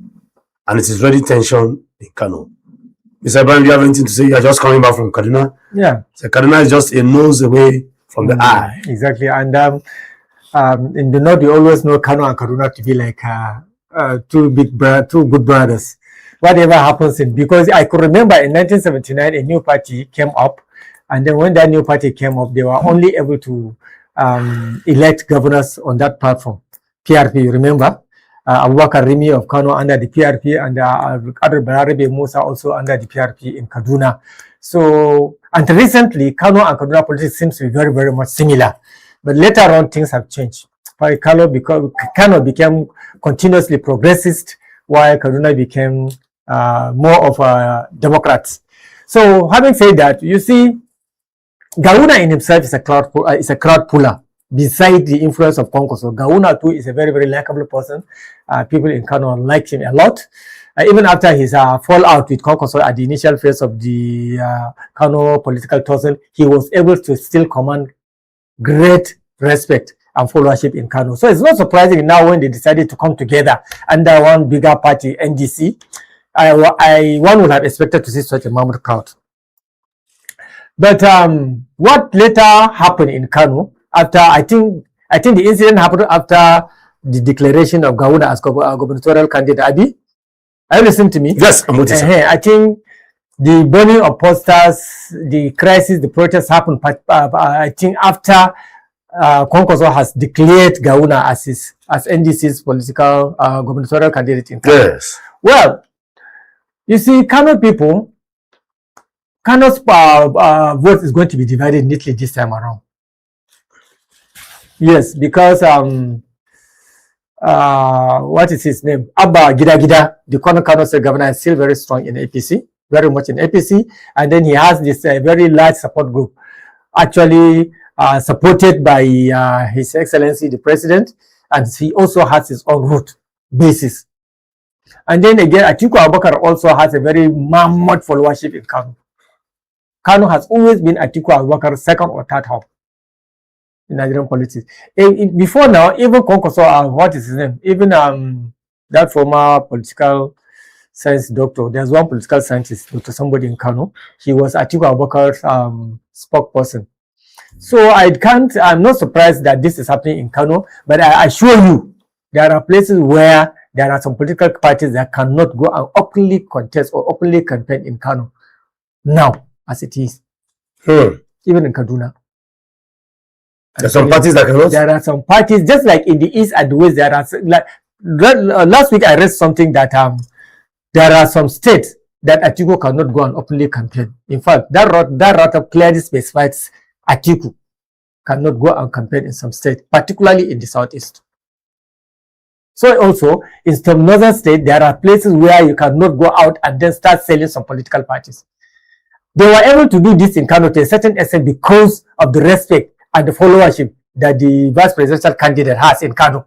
And it is really tension in Kano. Mr. Ibrahim, do you have anything to say? You are just coming back from Kaduna. Yeah. So Kaduna is just a nose away from the eye. Exactly. And in the north, you always know Kano and Kaduna to be like two good brothers. Whatever happens because I could remember in 1979, a new party came up. And then when that new party came up, they were only able to elect governors on that platform. PRP, you remember? Abubakar Rimi of Kano under the PRP, and Adar Balarabe Musa also under the PRP in Kaduna. So, until recently, Kano and Kaduna politics seems to be very, very much similar. But later on, things have changed. Kano became continuously progressist, while Kaduna became more of a Democrat. So, having said that, you see, Gawuna in himself is a crowd puller. Beside the influence of Kwankoso, Gawuna too is a very, very likable person. People in Kano like him a lot. Even after his fallout with Kwankoso at the initial phase of the Kano political tussle, he was able to still command great respect and followership in Kano. So it's not surprising now when they decided to come together under one bigger party, NDC. One would have expected to see such a mammoth crowd. But what later happened in Kano, after I think the incident happened after the declaration of Gawuna as gubernatorial candidate. Abi, are you listening to me? Yes, I'm with you. I think the burning of posters, the crisis, the protests happened. I think after Kwankoso has declared Gawuna as NDC's political gubernatorial candidate in Kano. Yes. Well, you see, Kano people, Kano's vote is going to be divided neatly this time around. Yes, because what is his name? Abba Gida, the Kano State governor, is still very strong in APC, very much in APC, and then he has this very large support group, actually supported by His Excellency the President, and he also has his own root basis. And then again, Atiku Abubakar also has a very mammoth followership in Kano. Kano has always been Atiku Abubakar's second or third home in Nigerian politics. Before now, even Kwankoso, what is his name? Even that former political science doctor, there's one political scientist, Dr. somebody in Kano, he was Atiku Abubakar's spokesperson. So I'm not surprised that this is happening in Kano, but I assure you, there are places where there are some political parties that cannot go and openly contest or openly campaign in Kano now, as it is. Even in Kaduna. There are some parties that cannot? There are some parties, just like in the East and the West, there are, like, last week I read something that there are some states that Atiku cannot go and openly campaign. In fact, that route clearly specifies Atiku cannot go and campaign in some states, particularly in the Southeast. So also, in some northern states, there are places where you cannot go out and then start selling some political parties. They were able to do this in Kano to a certain extent because of the respect and the followership that the vice presidential candidate has in Kano.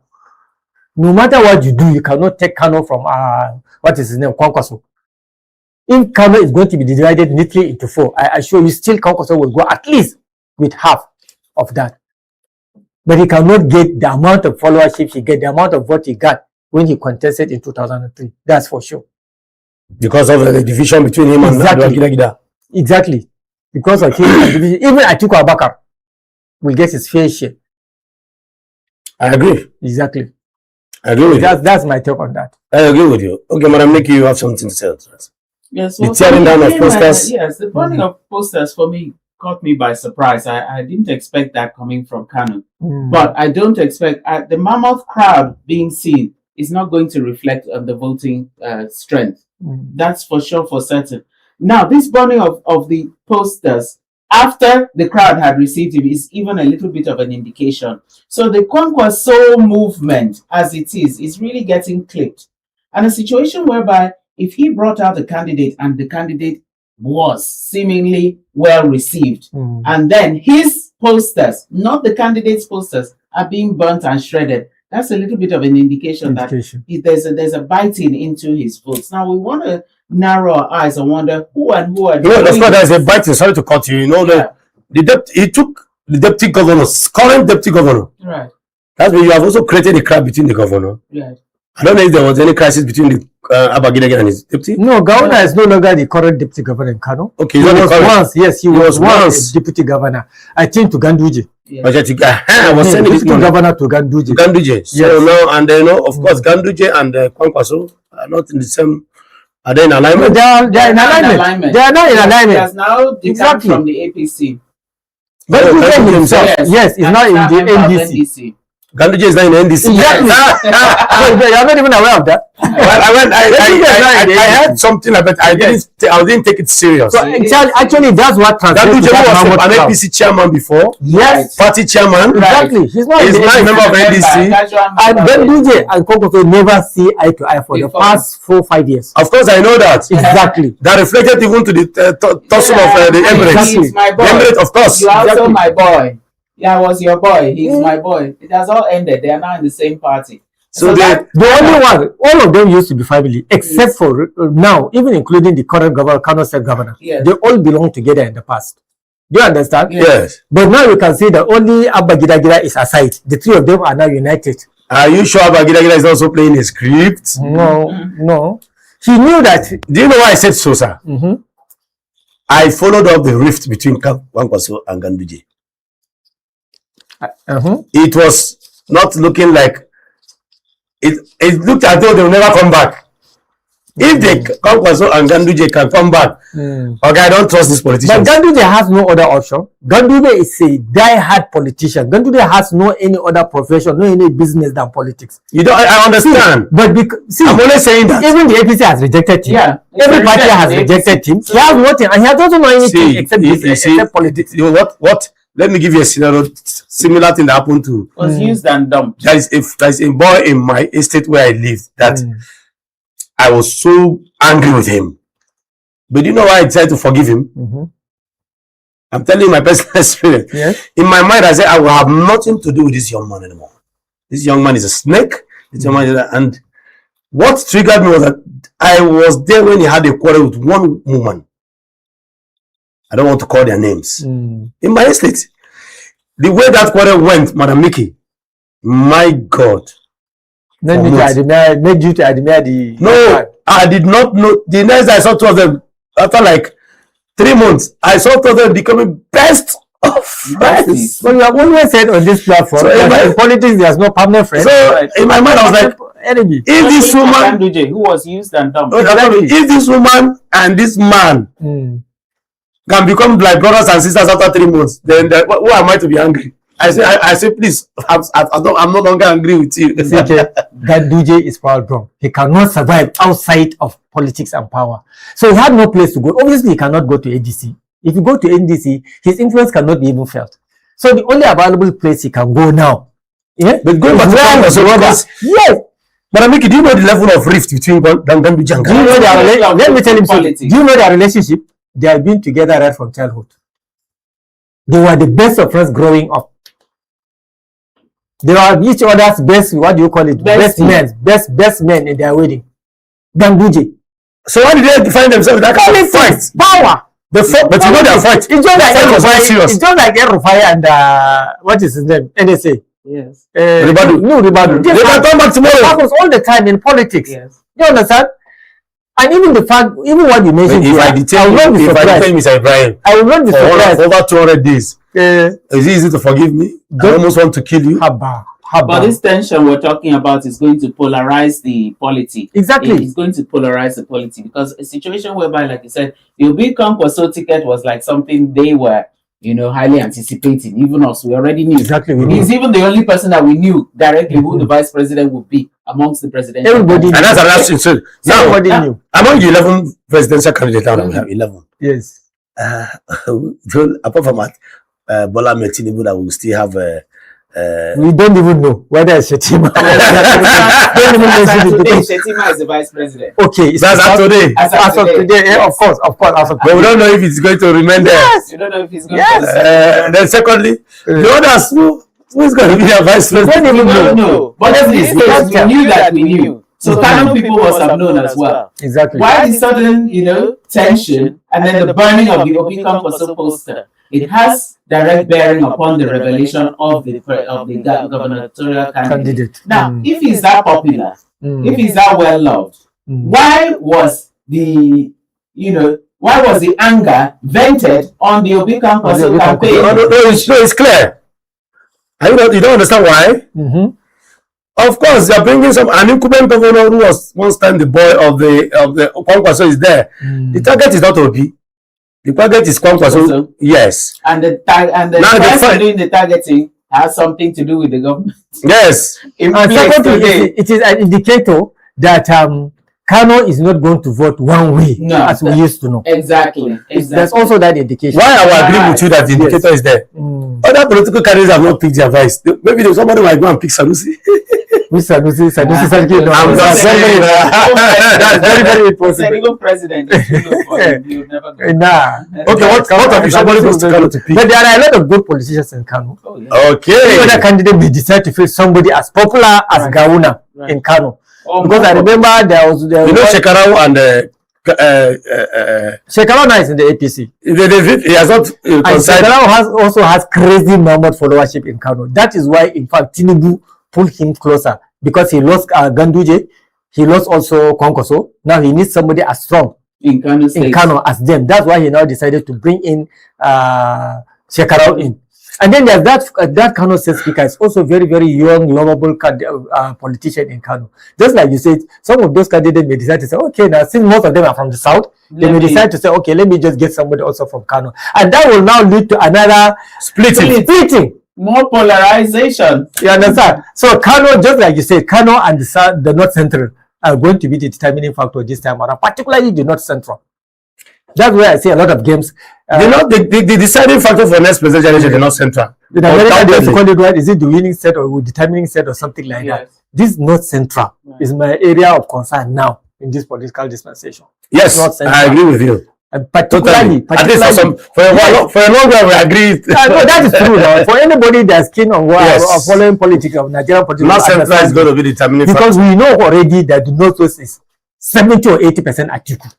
No matter what you do, you cannot take Kano from, what is his name, Kwankoso. If Kano is going to be divided neatly into four, I assure you still Kwankoso will go at least with half of that. But he cannot get the amount of followership he get, the amount of vote he got when he contested in 2003. That's for sure. Because of the division between him and Gida. Exactly. Because of him and division. Even Atiku Abubakar will get his fair share. I agree. Exactly. I agree with you. That's my take on that. I agree with you. Okay, Madam Nikki, you have something to say. Yes, the tearing down of posters. Yes, the burning of posters for me caught me by surprise. I didn't expect that coming from Kano. But I don't expect the mammoth crowd being seen is not going to reflect on the voting strength. That's for sure, for certain. Now, this burning of the posters after the crowd had received him is even a little bit of an indication. So the Kwankoso movement, as it is really getting clipped. And a situation whereby if he brought out a candidate and the candidate was seemingly well received, and then his posters, not the candidate's posters, are being burnt and shredded, that's a little bit of an indication that there's a biting into his votes. Now we want to narrow our eyes and wonder who are that's why there's a biting. Sorry to cut you. You know, he took the deputy governor, current deputy governor. Right. That's why you have also created a crowd between the governor. Right. I don't know if there was any crisis between the Abba Gida and his deputy. No, Gawuna is no longer the current deputy governor in Kano. Okay, he was once. Yes, he was once deputy governor. I think to Ganduje. Yeah. I was sending deputy governor to Ganduje. Yes. So now and then, of course, Ganduje and Kwankoso are not in the same. Are they in alignment? They are in alignment. They are not in alignment. He has now detached from the APC. But Ganduje himself, yes, is not in the NDC. Ganduje is not in NDC. Exactly. You're not even aware of that. Well, I heard something about I didn't take it serious. So actually, that's what translates Ganduje to was an that APC chairman before. Yes. Party chairman. Exactly. He's not He's not a member of NDC. And Ganduje and Kwankoso never see eye to eye for the past 4-5 years. Of course, I know that. Exactly. That reflected even to the tussle of the Emirates. He's my boy. The Emirates, of course. You are also Exactly. my boy. Yeah, I was your boy. He's my boy. It has all ended. They are now in the same party. So the only one, all of them used to be family, except for now, even including the current governor, Kano state governor. Yes. They all belong together in the past. Do you understand? Yes. But now you can see that only Abba Gida is aside. The three of them are now united. Are you sure Abba Gida is also playing a script? No. He knew that. Do you know why I said so, sir? I followed up the rift between Kwankoso and Ganduje. It was not looking like it looked as though they will never come back. If they Kwankoso and Ganduje can come back, okay, I don't trust this politician. But Ganduje has no other option. Ganduje is a die-hard politician. Ganduje has no any other profession, no any business than politics. You don't. I understand. But I'm only saying that even the APC has rejected him. Yeah, every party has rejected him. He has nothing, and he doesn't know anything except politics. You know what? Let me give you a scenario. Similar thing that happened to. Was used and dumped. There is a boy in my estate where I live that I was so angry with him. But you know why I decided to forgive him? I'm telling you my personal experience. Yes. In my mind, I said I will have nothing to do with this young man anymore. This young man is a snake. This young man is and what triggered me was that I was there when he had a quarrel with one woman. I don't want to call their names. In my estate. The way that quarrel went, Madam Mickey, my God. Then made you to admire the... No, I did not know. The next I saw two of them, after like 3 months, I saw two of them becoming best of friends. So you have always said on this platform, that in politics there's no permanent friend. So in my mind, I was like, enemy. If this woman... who was used and dumped. If this woman and this man can become like brothers and sisters after 3 months, then who am I to be angry? I say, please, I'm no longer angry with you. Ganduje is power drunk. He cannot survive outside of politics and power. So he had no place to go. Obviously, he cannot go to ADC. If you go to NDC, his influence cannot be even felt. So the only available place he can go now. Yeah? But going back to Kwankoso, yes. But Amiki, do you know the level of rift between Ganduje and Kano? Let me tell him something. Do you know their relationship? They have been together right from childhood. They were the best of friends growing up. They were each other's best, what do you call it? Best men in their wedding. Ganduje. So why did they define themselves that kind of fight? Power. But you know their fight. It's just like El-Rufai and what is his name? NSA. Yes. Ribadu. No, Ribadu. They can come back tomorrow. It happens all the time in politics. Yes. You understand? And even the fact, even what you mentioned here, I will not be surprised. I will not be surprised. Over 200 days. Is it easy to forgive me? I almost want to kill you. But this tension we're talking about is going to polarize the polity. Exactly. It's going to polarize the polity because a situation whereby, like you said, the Obi-Kwankoso ticket was like something they were, highly anticipating. Even us, we already knew. Exactly. He's even the only person that we knew directly who the vice president would be amongst the presidential. Everybody knew. And that's another thing. So now, everybody knew. Among the 11 presidential candidates, now we have 11. Yes. Apart from that, Bola Tinubu, that we still have. We don't even know whether it's Shetima. Shetima is the vice president. Okay, that's as today. As of today, yes. Of course. But we don't know if it's going to remain there. Yes. You don't know if he's going to. Then secondly, the others who is going to be their vice president? We don't know. But at least we knew that we knew. So Kano people must have known as well. Exactly. Why the sudden, tension and then the burning of the Obi-Kwankoso poster? It has direct bearing upon the revelation of the gubernatorial candidate. Now, if he's that popular, if he's that well loved, why was the anger vented on the Obi-Kwankoso campaign? No, it's clear. You don't understand why? Of course, they are bringing an incumbent governor who was once time the boy of the Kwankoso is there. The target is not Obi. The target is Kwankoso. Yes. And the person doing the targeting has something to do with the government. Yes. In place Secondly, today. it is an indicator that Kano is not going to vote one way as we used to know. Exactly. There's also that indication. Why I will agree with you that the indicator is there. Other political candidates have not picked their vice. Maybe somebody might go and pick Sanusi. Which Sanusi? I'm not saying that's very, very important. Senegal president. You never go. Nah. Okay, what of if somebody goes to Kano to pick? But there are a lot of good politicians in Kano. Oh, yeah. Okay. Any other candidate may decide to face somebody as popular as Gawuna in Kano. Oh, because I remember there was you know Shekarau and Shekarau is in the APC. He has not and Shekarau also has crazy number followership in Kano. That is why, in fact, Tinubu pulled him closer because he lost Ganduje, he lost also Kwankoso. Now he needs somebody as strong in Kano as them. That's why he now decided to bring in Shekarau in. And then there's that Kano State Speaker is also very, very young, lovable politician in Kano. Just like you said, some of those candidates may decide to say, okay, now since most of them are from the south, they may decide to say, okay, let me just get somebody also from Kano. And that will now lead to another splitting. More polarization. You understand? So Kano, just like you said, Kano and the North Central are going to be the determining factor this time around, particularly the North Central. That's where I see a lot of games. The deciding factor for next presidential election is North Central. The American just call it what? Is it the winning set or determining set or something like that? This North Central is my area of concern now in this political dispensation. Yes, I agree with you. And particularly, at least for a long while we agree. No, that is true. Now. For anybody that's keen on following politics of Nigerian politics, North Central is going to be determining because we know already that the Northwest is 70 or 80% Atiku.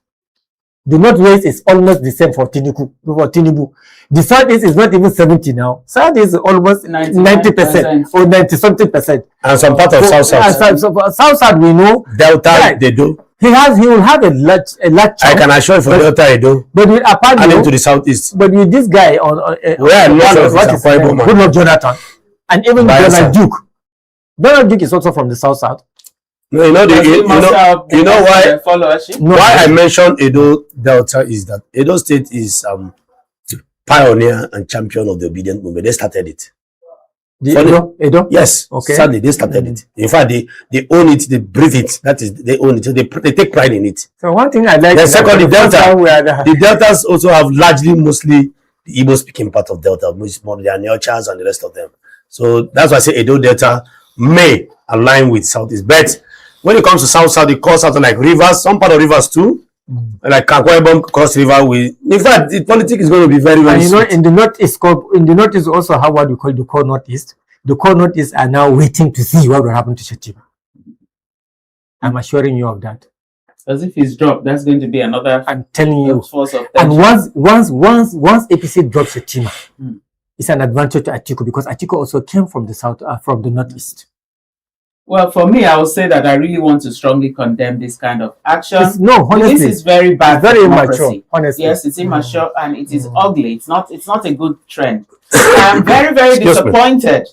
The Northwest is almost the same for Tinubu. The Southeast is not even 70 now. South is almost 90% or 90-something%. And some part of South we know. Delta, they do. He will have a large I can assure you for Delta, they do. But with to the Southeast. But with this guy Goodluck Jonathan, and even Donald Duke. Donald Duke is also from the South. No, you know why? Why I mentioned Edo Delta is that Edo State is pioneer and champion of the obedient movement. They started it. Edo? Yes. Okay. Sadly, they started it. In fact, they own it. They breathe it. That is, they own it. So they take pride in it. So one thing I like. Then secondly, the Deltas also have mostly the Igbo speaking part of Delta, which is more the Anyochas and the rest of them. So that's why I say Edo Delta may align with Southeast, but when it comes to South, it calls out like rivers, some part of rivers too, like Kakwaibom cross river. In fact, the politics is going to be very, very. And in the Northeast also have what we call the core Northeast. The core Northeast are now waiting to see what will happen to Shetima. I'm assuring you of that. As if he's dropped, that's going to be another. I'm telling you. Source of and once APC drops Shetima, it's an advantage to Atiku because Atiku also came from the south, from the Northeast. Well, for me, I would say that I really want to strongly condemn this kind of action. Honestly, this is very bad. It's very immature. Honestly, yes, it's immature and it is ugly. It's not a good trend. I'm very, very disappointed,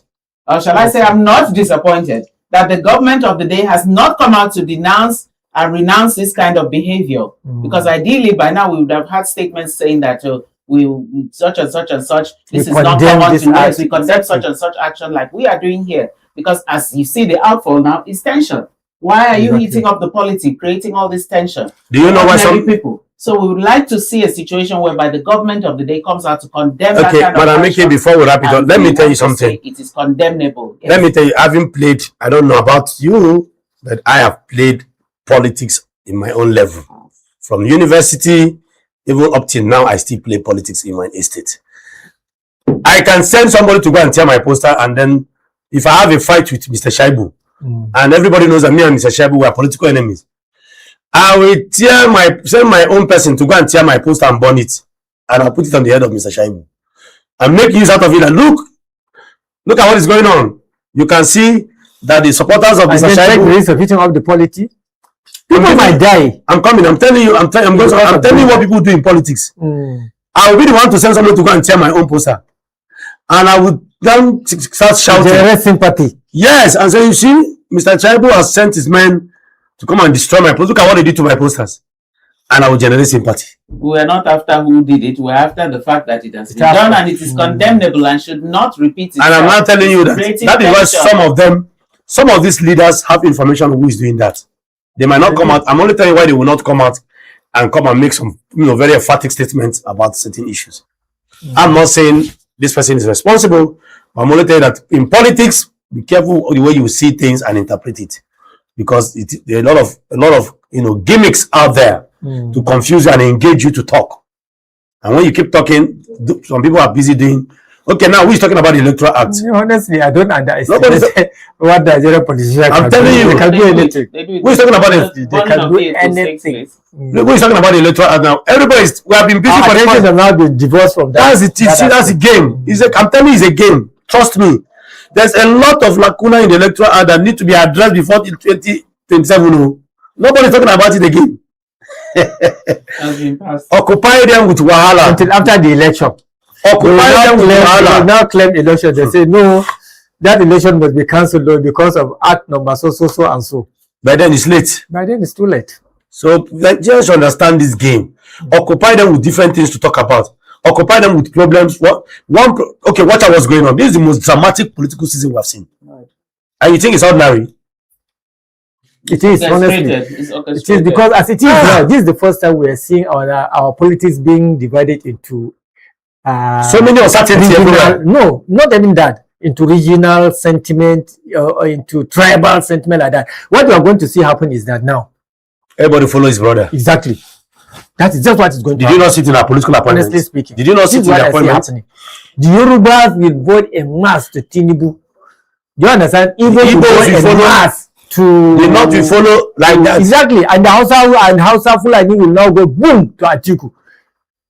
or shall I say, I'm not disappointed that the government of the day has not come out to denounce and renounce this kind of behavior. Because ideally, by now, we would have had statements saying that we such and such and such. This is not common to us. We condemn such and such action, like we are doing here. Because as you see, the outfall now is tension. Why are you heating up the politics, creating all this tension? Do you know why some people? So we would like to see a situation whereby the government of the day comes out to condemn that kind of Madam Miki, before we wrap it up, let me tell you something. It is condemnable. Yes. Let me tell you, having played, I don't know about you, but I have played politics in my own level. From university, even up till now, I still play politics in my estate. I can send somebody to go and tear my poster, and then if I have a fight with Mr. Shaibu, and everybody knows that me and Mr. Shaibu were political enemies, I will send my own person to go and tear my poster and burn it, and I'll put it on the head of Mr. Shaibu, and make use out of it. And look at what is going on. You can see that the supporters of Mr. Shaibu of heating up the polity. People might die. I'm coming. I'm telling you. I'm telling you what people do in politics. I will be the one to send somebody to go and tear my own poster, and I would then start shouting. Generate sympathy. Yes, and so you see, Mr. Chaibu has sent his men to come and destroy my poster. Look at what they did to my posters, and I will generate sympathy. We were not after who did it. We're after the fact that it has been done and it is condemnable and should not repeat itself. And I'm not telling you that that is why some of these leaders have information who is doing that. They might not come out. I'm only telling you why they will not come out and come and make some very emphatic statements about certain issues. I'm not saying this person is responsible. I'm only telling you that in politics, be careful the way you see things and interpret it, because there are a lot of gimmicks out there to confuse you and engage you to talk. And when you keep talking, some people are busy doing. Okay, now who is talking about the Electoral Act? Honestly, I don't understand what the Nigerian politicians I'm telling you, they can do anything. Who is talking about it? They can do anything. Who is talking about the Electoral Act now? We have been busy for the attention have now been divorced from that. That's it. That's a game. I'm telling you, it's a game. Trust me. There's a lot of lacuna in the Electoral Act that need to be addressed before 2027. Nobody's talking about it again. Occupy them with wahala until after the election. Occupy them with wahala. They now claim election. They say no, that election must be cancelled because of act number so and so. By then it's late. By then it's too late. So just understand this game. Occupy them with different things to talk about. Occupy them with problems. What was going on? This is the most dramatic political season we have seen. Right. And you think it's ordinary? It is, honestly. It is because as it is now, this is the first time we are seeing our politics being divided into so many uncertainties everywhere. No, not even that. Into regional sentiment or into tribal sentiment like that. What we are going to see happen is that now everybody follow his brother. Exactly. That is just what is going to happen. Did you not sit in a political appointment? Honestly speaking. Did you not sit in the appointment? The Yorubas will vote en masse to Tinubu. Do you understand? Even Igbo will mass to the North will follow like that. Exactly. And the Hausa Fulani will now go boom to Atiku.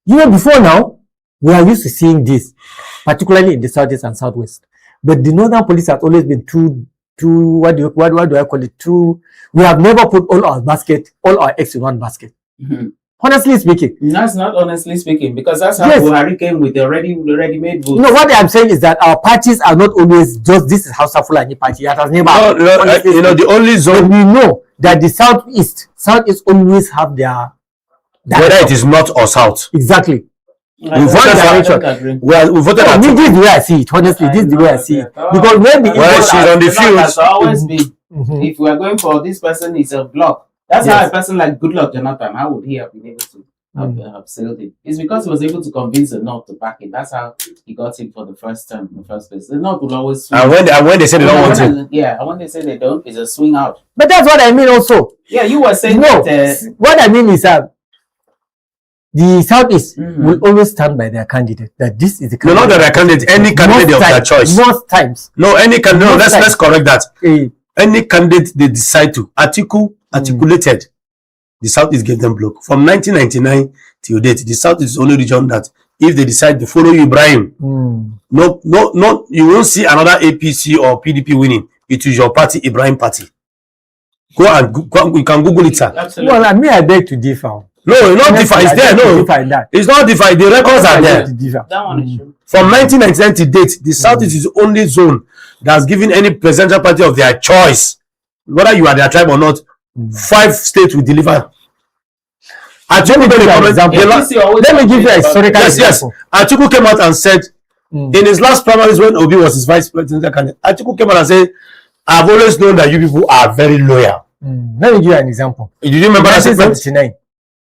Before now, we are used to seeing this, particularly in the southeast and southwest. But the northern police has always been too what do I call it? We have never put all our eggs in one basket. Honestly speaking. That's not honestly speaking, because that's how Buhari came with the ready-made votes. No, what I'm saying is that our parties are not always just this is Hausa Fulani party. That has never the only zone we know that the southeast always have their whether it is north or south. Exactly. We voted we voted at this is the way I see it. Honestly, this is the way I see it. Because when she's on the field, has always been. If we are going for this person is a block, that's how a person like Goodluck Jonathan, how would he have been able to have sailed it? It's because he was able to convince the North to back it. That's how he got it for the first time in the first place. The North will always swing. And when they say they don't want it, and when they say they don't, it's a swing out. But that's what I mean also. Yeah, you were saying that. What I mean is that the Southeast will always stand by their candidate. That this is the candidate. No, not their candidate. Any candidate of their choice. Most times. No, any candidate. No, let's correct that. Any candidate they decide to articulated, the Southeast gave them block. From 1999 till date, the South is the only region that if they decide to follow Ibrahim, no, you won't see another APC or PDP winning. It is your party, Ibrahim party. Go you can Google it, sir. Absolutely. Well, I beg to differ. No, not differ. It's there. No, it's not differ. The records are there. That one is true. From 1999 to date, the Southeast is the only zone that has given any presidential party of their choice, whether you are their tribe or not, 5 states will deliver. Let me give you an historical example. Atiku came out and said, in his last primaries when Obi was his vice presidential candidate, Atiku came out and said, I've always known that you people are very loyal. Let me give you an example. Did you remember that statement?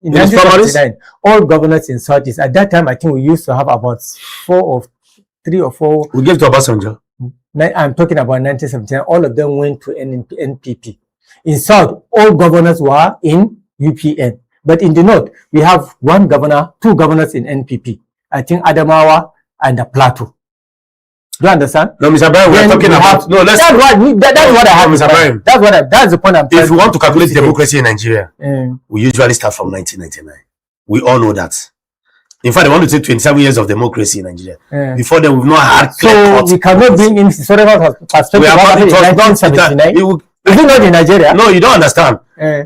In 1979, all governors in Southeast, at that time, I think we used to have about 3 or 4. We gave to Obasanjo. I'm talking about 1979. All of them went to NPP. In South, all governors were in UPN. But in the North, we have 1 governor, 2 governors in NPP. I think Adamawa and the Plateau. Do you understand? No, Mr. Brian, we're talking about. No, let's. That's what I have. Mr. Brian. That's the point I'm trying. If we want to calculate democracy in Nigeria, we usually start from 1999. We all know that. In fact, I want to say 27 years of democracy in Nigeria. Before then, we've not had. So we cannot bring in historical perspective. We are in 1979. Is it not in Nigeria? No, you don't understand.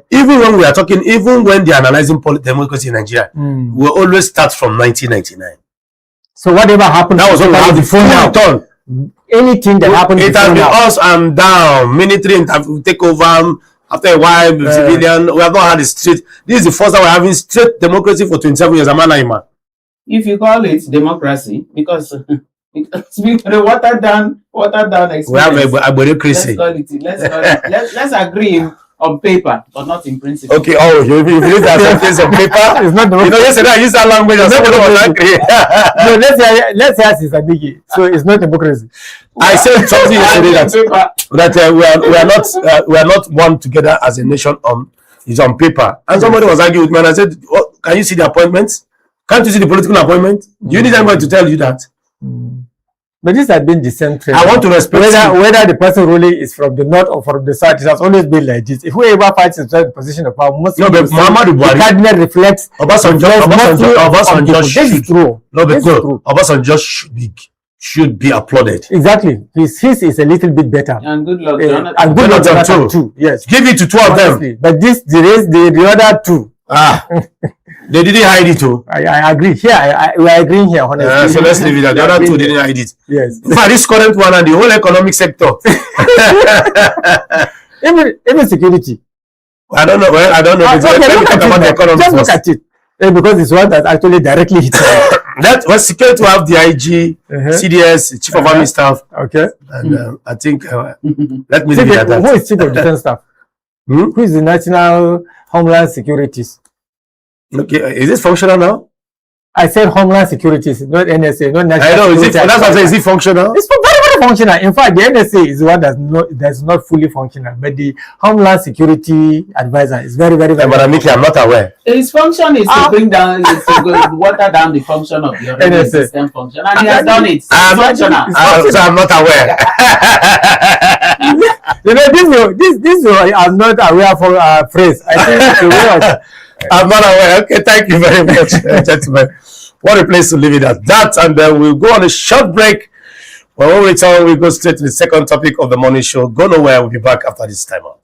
Even when we are talking, even when they are analyzing democracy in Nigeria, we always start from 1999. So whatever happened, that was when we have the full turn. Anything that happened, it has been us and down. Military will take over, After a while, civilian, we have not had a straight. This is the first time we're having straight democracy for 27 years. If you call it democracy, because we watered down experience. We have a bureaucracy. Let's agree on paper, but not in principle. Okay. Oh, you believe that things on paper? It's not democracy. You know, yesterday I used that language. No, let's say Sister Biggie. So it's not democracy. I said something yesterday that we are not one together as a nation. Is on paper, and somebody was arguing with me, and I said, "Can you see the appointments? Can't you see the political appointment? Do you need anybody to tell you that?" But this has been the same trend. I want to respect whether the person ruling is from the north or from the south. It has always been like this. If whoever fights inside the position of power, most no, but Muhammadu Buhari, the cabinet reflects. Obasanjo should be applauded. Exactly. His is a little bit better. And good luck, and good luck, Jonathan too. Yes. Give it to two of them. But the other two. They didn't hide it too. I agree. Here, we are agreeing here, honestly. So let's leave it at the other two didn't hide it. Yes. For this current one and the whole economic sector. even security. I don't know. Well, I don't know. Just look at it. Because it's one that actually directly hits that was secure to have the IG, CDS, Chief of Army Staff. Okay. And I think, let me leave it at that. Who is Chief of Defense Staff? Who is the National Homeland Securities? Okay, is this functional now? I said Homeland Securities, not NSA, not National. I know. That's what I'm saying. Is it functional? It's very, very functional. In fact, the NSA is one that's not fully functional, but the Homeland Security Advisor is very, very, very. But I'm not aware. His function is to bring down, water down the function of the NSA system function, and he has done it. I'm not aware. You know, this I'm not aware for phrase. I think it's a way of. I'm not aware. Okay, thank you very much, gentlemen. What a place to leave it at that. And then we'll go on a short break. When we return, we'll go straight to the second topic of the morning show. Go nowhere. We'll be back after this time out.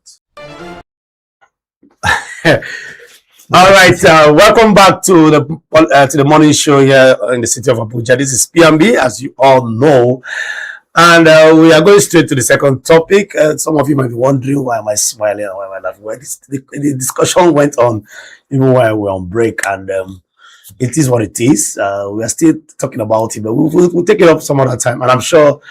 All right. Welcome back to the morning show here in the city of Abuja. This is PMB, as you all know. And we are going straight to the second topic. Some of you might be wondering, why am I smiling and why am I laughing? Well, the discussion went on even while we were on break, and it is what it is. We are still talking about it, but we'll take it up some other time. And I'm sure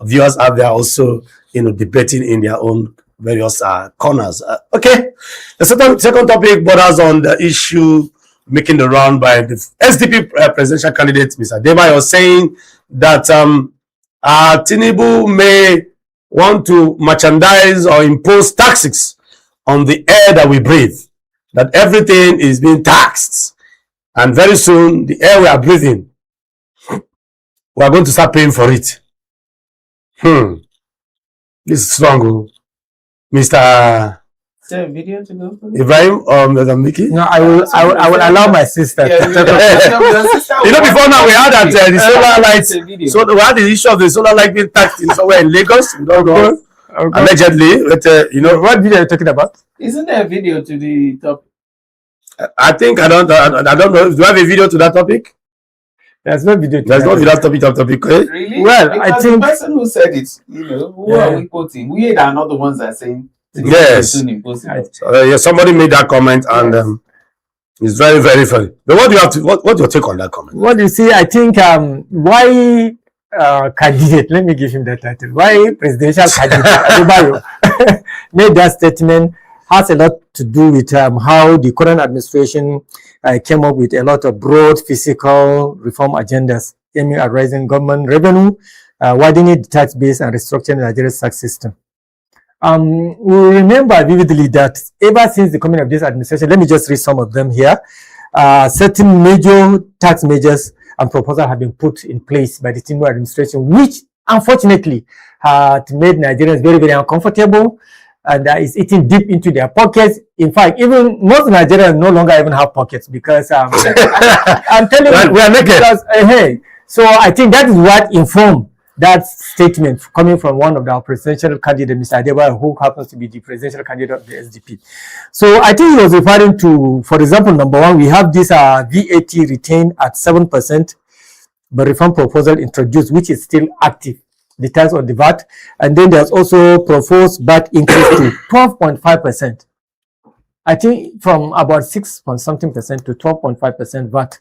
viewers out there also, debating in their own various corners. Okay, the second topic borders on the issue making the round by the SDP presidential candidate, Mr. Adebayo, saying that Tinubu may want to merchandise or impose taxes on the air that we breathe, that everything is being taxed. And very soon, the air we are breathing, we are going to start paying for it. This is strong, Mr. Is there a video to go for? Ibrahim or Madam Mickey? No, I will allow my sister. Before now we had that the solar lights. So we had the issue of the solar light being taxed in somewhere in Lagos. We don't know. Allegedly, but what video are you talking about? Isn't there a video to the topic? I think I don't know. Do you have a video to that topic? There's no video. There's no video topic. Really? Well, because I think the person who said it, who are we quoting? We are not the ones that are saying. Yes. So, somebody made that comment, and it's very, very funny. But what do you have to? What's your take on that comment? What you see, I think why candidate? Let me give him that title. Why presidential candidate Adebayo made that statement has a lot to do with how the current administration came up with a lot of broad fiscal reform agendas aiming at raising government revenue, widening the tax base, and restructuring Nigeria's tax system. We remember vividly that ever since the coming of this administration, let me just read some of them here. Certain major tax measures and proposals have been put in place by the Tinubu administration, which unfortunately had made Nigerians very, very uncomfortable, and is eating deep into their pockets. In fact, even most Nigerians no longer even have pockets because I'm telling you, we are naked. So I think that is what informed that statement coming from one of our presidential candidates, Mr. Adebayo, who happens to be the presidential candidate of the SDP. So I think he was referring to, for example, number one, we have this VAT retained at 7%, but reform proposal introduced, which is still active, the tax on the VAT. And then there's also proposed VAT increase to 12.5%. I think from about 6-point-something% to 12.5% VAT.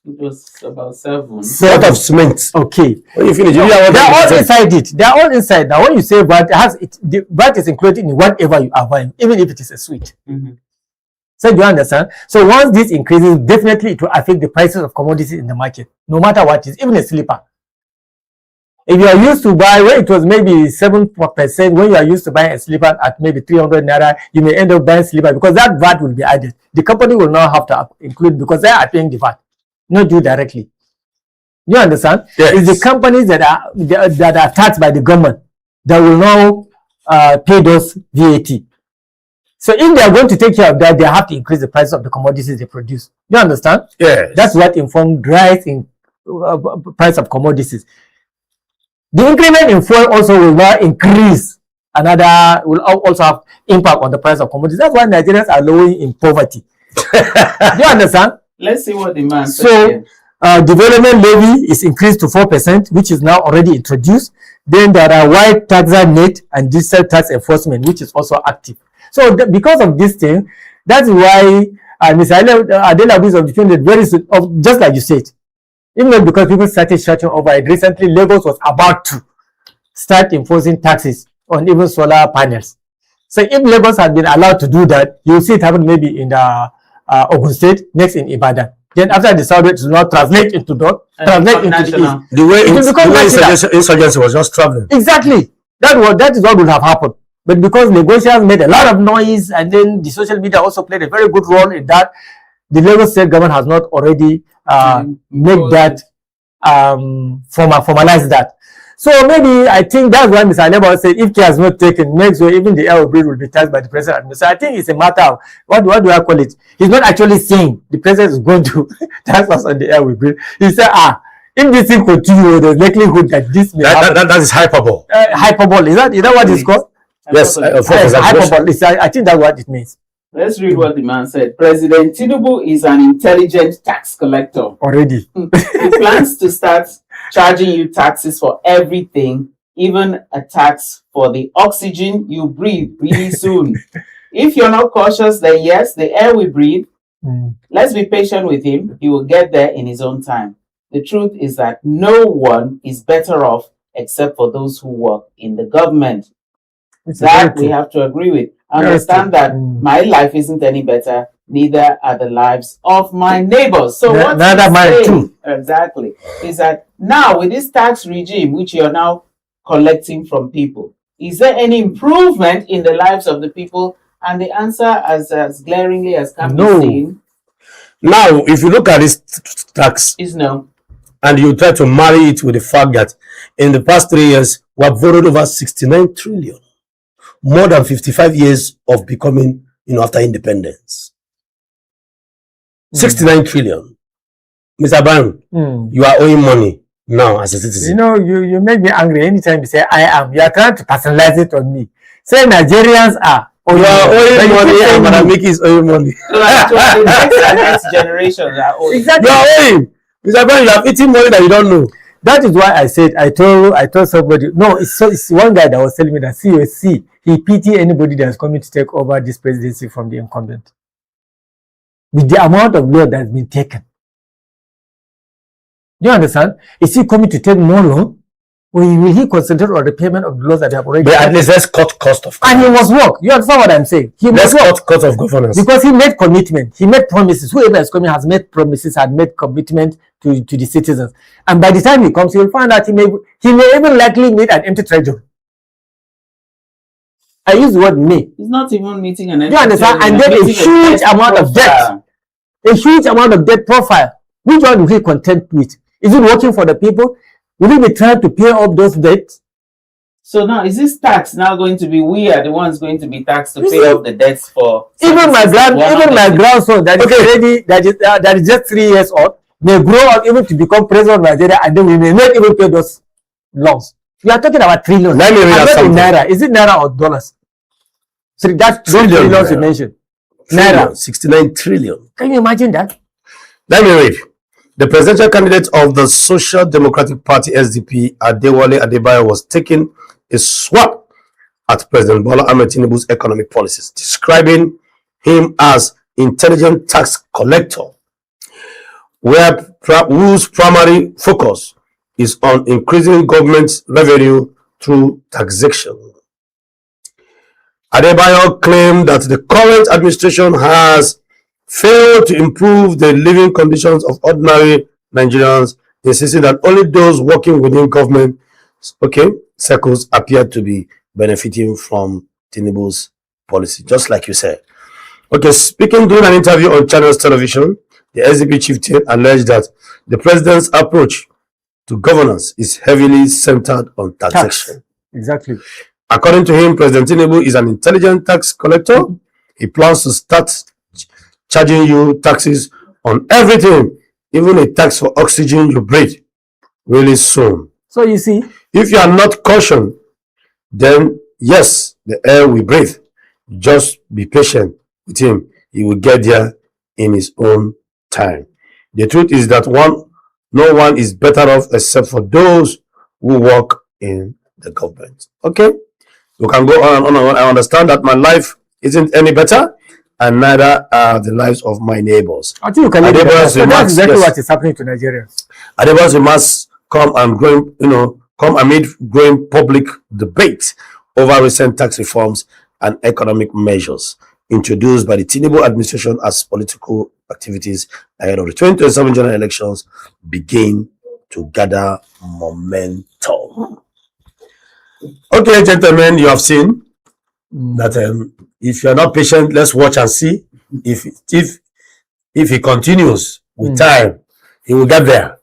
It was about 7. Sort of cement. Okay. When you finish, They're all inside it. They're all inside. Now, when you say VAT, the VAT is included in whatever you are buying, even if it is a sweet. So do you understand? So once this increases, definitely it will affect the prices of commodities in the market, no matter what it is, even a slipper. If you are used to buy, where it was maybe 7%, when you are used to buying a slipper at maybe 300 naira, you may end up buying slipper because that VAT will be added. The company will now have to include because they are paying the VAT, not you directly. You understand? Yes. It's the companies that are taxed by the government that will now pay those VAT. So if they are going to take care of that, they have to increase the price of the commodities they produce. You understand? Yes. That's what informed rise in price of commodities. The increment in fuel also will now increase. Will also have impact on the price of commodities. That's why Nigerians are lowering in poverty. Do you understand? Let's see what the man says. So, development levy is increased to 4%, which is now already introduced. Then there are white taxer net and digital tax enforcement, which is also active. So, because of this thing, that's why Mr. Adela is objecting very soon, just like you said. Even though because people started shouting over it, recently Lagos was about to start imposing taxes on even solar panels. So if Lagos had been allowed to do that, you'll see it happen maybe in the Ogun State, next in Ibadan. Then after the Southwest, it will now translate into the East. The way insurgency was just traveling. Exactly. That is what would have happened. But because negotiators made a lot of noise, and then the social media also played a very good role in that, the Lagos state government has not already made that formalize that. So maybe I think that's why Mr. Aleba said if care has not taken, next year even the air we breathe will be taxed by the president. So I think it's a matter of what do I call it? He's not actually saying the president is going to tax us on the air we breathe. He said, if this thing continues, there's likelihood that this may happen. That is hyperbole. Hyperbole. Is that what it's called? Yes, hyperbole. I think that's what it means. Let's read what the man said. President Tinubu is an intelligent tax collector. Already. He plans to start charging you taxes for everything, even a tax for the oxygen you breathe really soon. If you're not cautious, then yes, the air we breathe. Let's be patient with him. He will get there in his own time. The truth is that no one is better off except for those who work in the government. That we have to agree with. Understand that my life isn't any better, neither are the lives of my neighbors. So what neither mine too. Exactly is that now with this tax regime which you're now collecting from people, is there any improvement in the lives of the people? And the answer, as glaringly as can be seen, now if you look at this tax, is no. And you try to marry it with the fact that in the past 3 years we have borrowed over 69 trillion. More than 55 years of becoming, after independence. 69 trillion. Mr. Brown, you are owing money now as a citizen. You make me angry anytime you say I am. You are trying to personalize it on me. Say Nigerians are. You are owing money and Madamiki is owing money. So the next generation are owing. Exactly. You are owing. Mr. Brown, you have eaten money that you don't know. That is why I said, I told somebody, no, it's one guy that was telling me that COC, he pity anybody that's coming to take over this presidency from the incumbent. With the amount of loan that's been taken. Do you understand? Is he coming to take more loan? Or will he concentrate on the payment of the loans that they have already But at least let's cut cost of governance. And he must work. You understand what I'm saying? He must work. Cut cost of governance. Because he made commitment. He made promises. Whoever is coming has made promises, had made commitment to the citizens. And by the time he comes, you'll find out he may even likely meet an empty treasury. I use the word may. He's not even meeting an empty. You understand? And then a huge amount of debt. A huge amount of debt profile. Which one will he content with? Is it working for the people? Will he be trying to pay off those debts? So now, is this tax now going to be, we are the ones going to be taxed to pay off the debts for? Even my grandson that is ready, that is just 3 years old, may grow up even to become president of Nigeria, and then we may not even pay those loans. We are talking about trillions. Let me read something. Naira. Is it naira or dollars? So that's trillions you mentioned. Naira. 69 trillion. Can you imagine that? Let me read. The presidential candidate of the Social Democratic Party SDP, Adewale Adebayo, was taking a swap at President Bola Ahmed Tinubu's economic policies, describing him as intelligent tax collector, whose primary focus is on increasing government revenue through taxation. Adebayo claimed that the current administration has failed to improve the living conditions of ordinary Nigerians, insisting that only those working within government circles appear to be benefiting from Tinubu's policy, just like you said. Speaking during an interview on Channels Television, the SDP chieftain alleged that the president's approach to governance is heavily centered on taxation. Exactly. According to him, President Tinubu is an intelligent tax collector. He plans to start charging you taxes on everything, even a tax for oxygen you breathe, really soon. So you see, if you are not cautioned, then yes, the air we breathe. Just be patient with him. He will get there in his own time. The truth is that no one is better off except for those who work in the government. Okay? You can go on and on. I understand that my life isn't any better, and neither are the lives of my neighbors. I think you can that's exactly what is happening to Nigerians. Adebayo's remarks come amid growing public debate over recent tax reforms and economic measures introduced by the Tinubu administration as political activities ahead of the 2027 general elections begin to gather momentum. Okay, gentlemen, you have seen that if you are not patient, let's watch and see if he continues with time, he will get there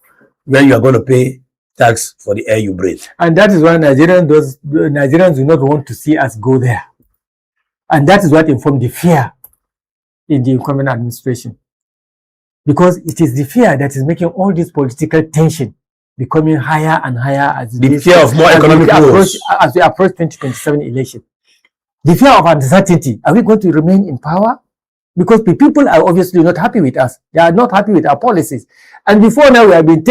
when you are going to pay tax for the air you breathe. And that is why Nigerians do not want to see us go there. And that is what informed the fear in the incumbent administration. Because it is the fear that is making all this political tension becoming higher and higher as the fear of more economic growth as we approach 2027 election. The fear of uncertainty. Are we going to remain in power? Because the people are obviously not happy with us. They are not happy with our policies. And before now, we have been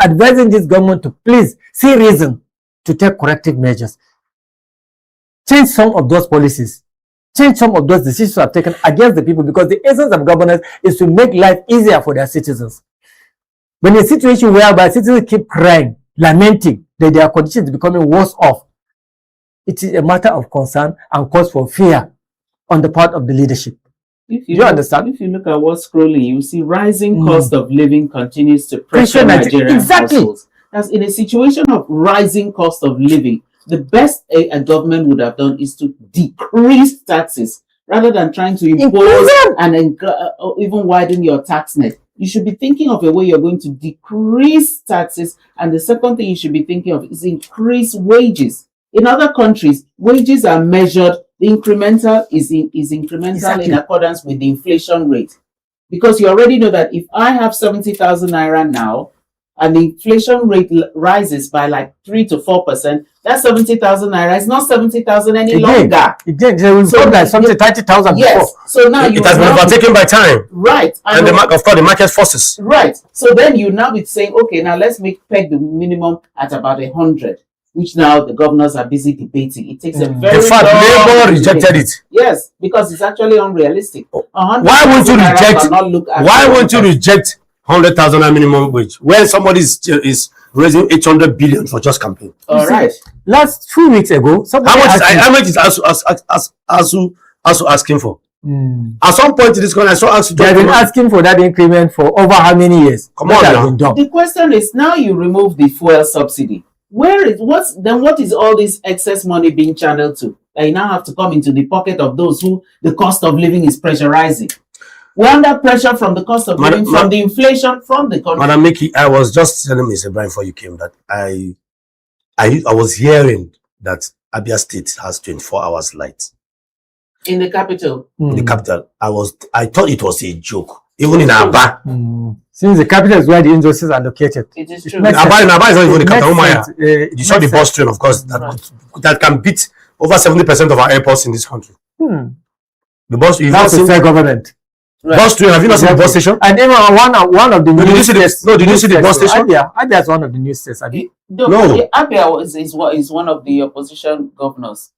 advising this government to please see reason to take corrective measures. Change some of those policies. Change some of those decisions have taken against the people, because the essence of governance is to make life easier for their citizens. When a situation whereby citizens keep crying, lamenting that their condition is becoming worse off, it is a matter of concern and cause for fear on the part of the leadership. Do you understand? If you look at what's scrolling, you see rising cost of living continues to pressure Nigerian households. That's in a situation of rising cost of living. The best a government would have done is to decrease taxes rather than trying to impose and even widen your tax net. You should be thinking of a way you're going to decrease taxes. And the second thing you should be thinking of is increase wages. In other countries, wages are measured. The incremental is incremental in accordance with the inflation rate. Because you already know that if I have 70,000 naira now, and the inflation rate rises by like 3 to 4%, that 70,000 naira is not 70,000 any longer. They will go like something 30,000 yes. Before. So now it has been overtaken by time. Right. And of course the market forces. Right. So then you now be saying, okay, now let's peg the minimum at about 100, which now the governors are busy debating. It takes a very in fact, Labour rejected it. Yes, because it's actually unrealistic. Why won't you reject 100,000 minimum wage when somebody is raising 800 billion for just campaign? All right. Last 2 weeks ago, how much is ASU asking for? At some point in this country, I saw ASU. They have been asking for that increment for over how many years? Come on now. The question is, now you remove the fuel subsidy. What is all this excess money being channeled to? That you now have to come into the pocket of those who the cost of living is pressurizing. We're under pressure from the cost of living, from the inflation, from the country. Madam Mickey, I was just telling Mr. Brian before you came that I was hearing that Abia State has 24 hours light. In the capital? In the capital. I thought it was a joke. Even in Aba. Since the capital is where the industries are located. It is true. Aba is not even the capital. You saw the bus train, of course, that can beat over 70% of our airports in this country. The bus is fair government. Right. Bus train. Have you not seen the bus station? And even one of the No, did you news see the tests- no? Did you see the bus station? Abia is one of the news tests. No. Abia is one of the opposition governors.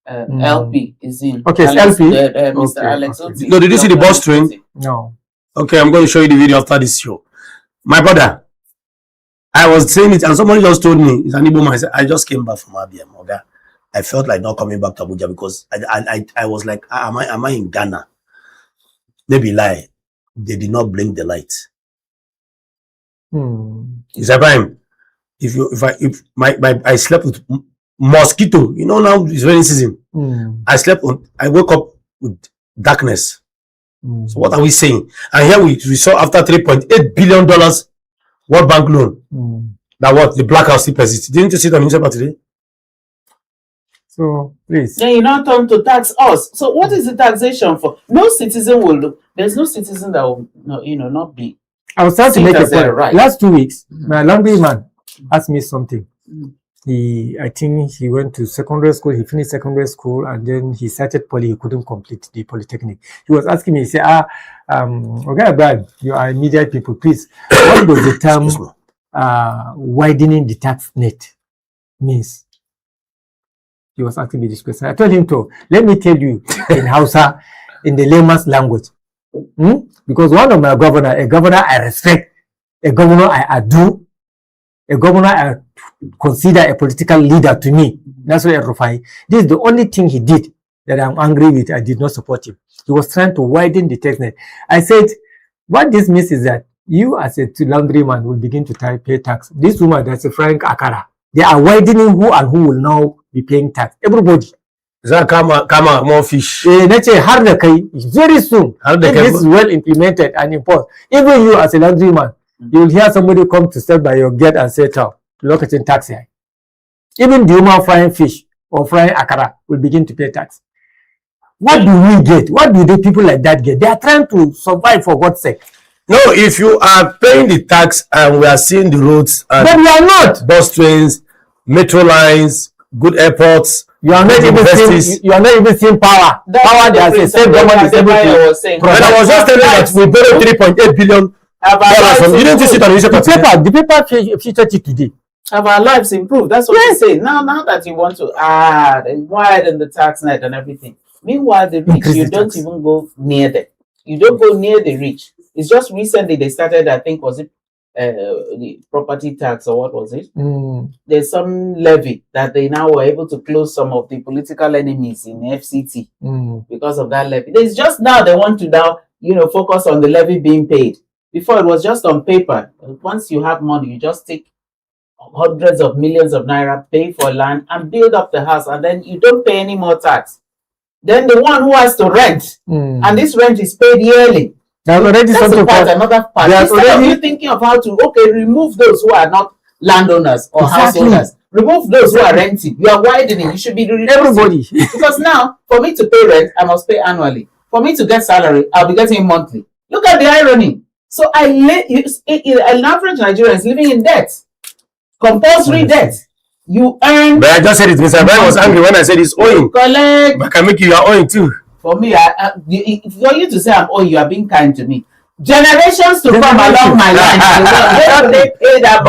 LP is in. Okay, it's Alex, LP? Mr. Okay, Alex okay. Oti. No, did you see the bus train? No. Okay, I'm going to show you the video after this show. My brother, I was saying it, and somebody just told me it's an Igbo man. I just came back from Abia, okay? I felt like not coming back to Abuja because I was like, am I in Ghana? Maybe lie. They did not blink the light. It's a time. I slept with mosquito, you know, now it's rainy season. I woke up with darkness. So what are we saying? And here we saw after $3.8 billion World Bank loan that what the blackout still persists. Didn't you see the newspaper today? So please. Then you now turn to tax us. So what is the taxation for? No citizen will. There's no citizen that will, not be. I was trying to make a point. Right. Last 2 weeks, my laundry man asked me something. I think he went to secondary school. He finished secondary school, and then he started poly. He couldn't complete the polytechnic. He was asking me. He said, okay, Brad, you are media people. Please, what does the term widening the tax net means? He was asking me this question. I told him to let me tell you in Hausa, in the layman's language, because one of my governor, a governor I respect, a governor I adore, a governor I consider a political leader to me. That's why Rufai. This is the only thing he did that I'm angry with. I did not support him. He was trying to widen the tax net. I said, what this means is that you as a laundryman will begin to pay tax. This woman, that's a Frank Akara. They are widening who and who will now be paying tax. Everybody. Is that come more fish? Very soon. If this is well implemented and enforced, even you as a laundryman, you will hear somebody come to step by your gate and say, look at in tax here. Even the woman frying fish or frying akara will begin to pay tax. What do we get? What do the people like that get? They are trying to survive for God's sake. No, if you are paying the tax and we are seeing the roads and but we are not. Bus trains, metro lines, good airports, you are not even seeing power. Power that the state government is able to. And I was just telling you that we borrowed $3.8 billion. You didn't see it on the paper featured it today. Have our lives improved? That's what you say. Now that you want to add and widen the tax net and everything. Meanwhile, the rich, you don't even go near them. You don't go near the rich. It's just recently they started, I think, was it the property tax or what was it? There's some levy that they now were able to close some of the political enemies in FCT because of that levy. It's just now they want to now, focus on the levy being paid. Before it was just on paper. Once you have money, you just take hundreds of millions of naira, pay for land and build up the house, and then you don't pay any more tax. Then the one who has to rent, and this rent is paid yearly. That's another part. Instead of you thinking of how to, remove those who are not landowners or householders, remove those who are renting. You are widening. You should be doing everybody. Because now, for me to pay rent, I must pay annually. For me to get salary, I'll be getting monthly. Look at the irony. So an average Nigerian is living in debt. Compulsory debt. You earn. But I just said it. Mr. Brian was angry when I said it's owing. Collect. But I can make you are owing too. For me, for you to say I'm owing, you are being kind to me. Generations to come along my line, they pay that.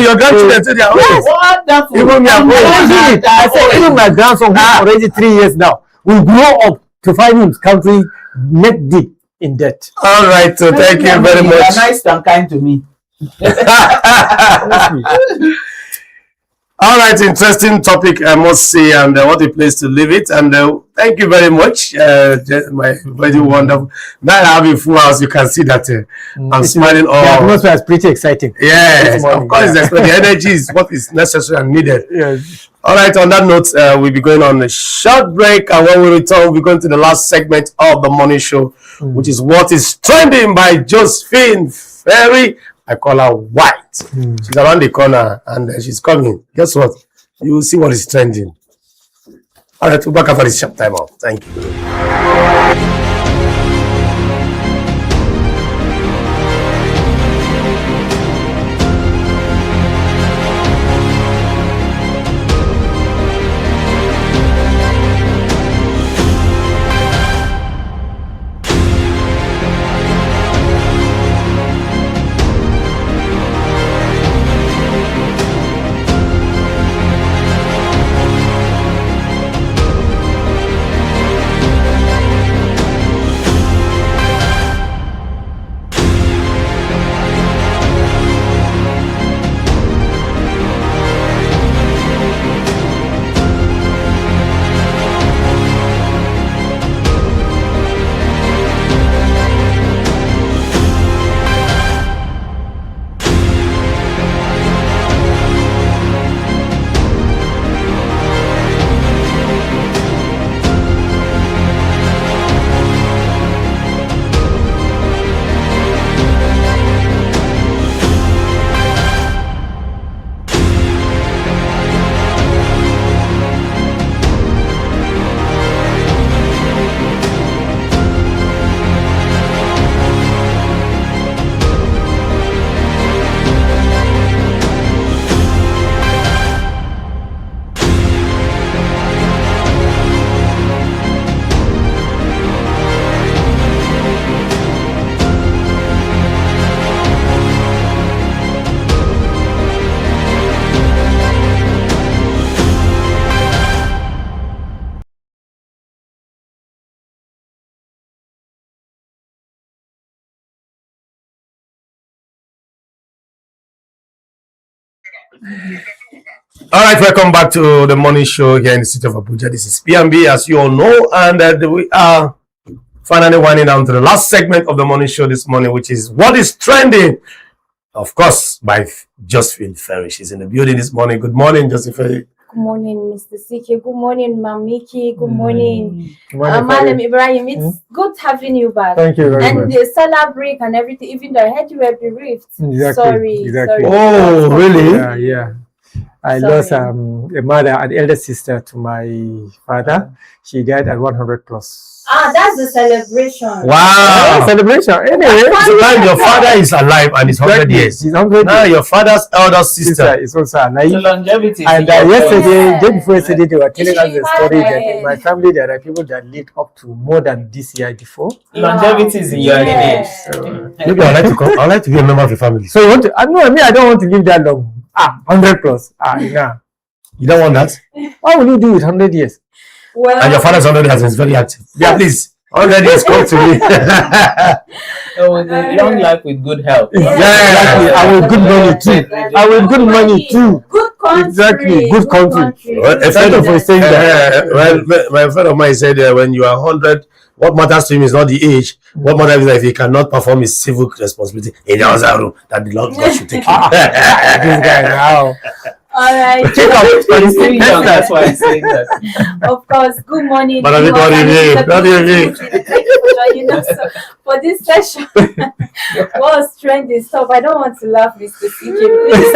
Your grandchildren say they are owing. Wonderful. Even me, I said, even my grandson, who's already 3 years now, will grow up to find his country neck deep in debt. All right, so thank you very much. You are nice and kind to me. All right, interesting topic, I must say, and what a place to leave it. And thank you very much, my very wonderful. Now I have a full house. You can see that I'm smiling. The atmosphere is pretty exciting. Yes, of course. The energy is what is necessary and needed. Yes. All right, on that note, we'll be going on a short break, and when we return, we'll be going to the last segment of the morning show, which is What is Trending by Josephine Ferry. I call her White. She's around the corner and she's coming. Guess what? You will see what is trending. All right, we'll back after this short time out. Thank you. All right, welcome back to the morning show here in the city of Abuja. This is PMB, as you all know, and we are finally winding down to the last segment of the morning show this morning, which is What is Trending? Of course, by Josephine Ferry. She's in the building this morning. Good morning, Josephine. Good morning, Mr. CK. Good morning, Mamiki. Good morning, Madam Ibrahim. It's good having you back. Thank you very and much. the solar break and everything, even though I heard you were bereaved. Exactly. Sorry. Exactly. Oh, really? Yeah. I Sorry. lost a mother, an elder sister to my father. She died at 100 plus. That's the celebration. Wow. Celebration. Anyway, So now your father is alive and he's 100 years. She's 100 Now years. your father's elder sister. Is also So alive. longevity. And Yeah. day before yesterday, they were telling us the story that Yeah. in my family there are people that lived up to more than this year before. Longevity is in your lineage. Maybe I'd like to come. I'd like to be a member of your family. So you want to? I don't want to live that long. 100 plus. Nah. You don't want that? What will you do with 100 years? Well, And your father's 100 years and is very active. Yeah, please. 100 years, come to me. So with a long life with good health. Exactly. I will good money too. I will good money too. Good country. Exactly. Good country. Well, a friend of for saying that. my friend of mine said when you are 100, what matters to him is not the age. What matters is that if he cannot perform his civic responsibility in the other room, that the Lord God should take him. This guy now. All right. He's still young, that's why I'm saying that. Of course. Good morning. But viewers, everybody and here, Mr. not even. Thank you for joining us for this session. What's trending stuff? I don't want to laugh, Mr. CK. Please.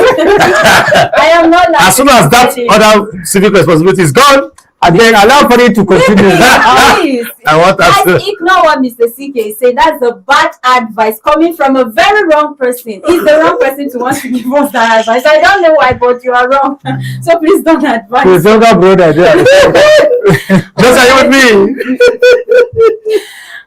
I am not laughing. As soon as that other civic responsibility is gone, And then allow for it to continue. Please. I want us Guys, to. ignore what Mr. CK is saying. That's the bad advice coming from a very wrong person. He's the wrong person to want to give us that advice. I don't know why, but you are wrong. So please don't advise. His younger brother there. Just are you with me?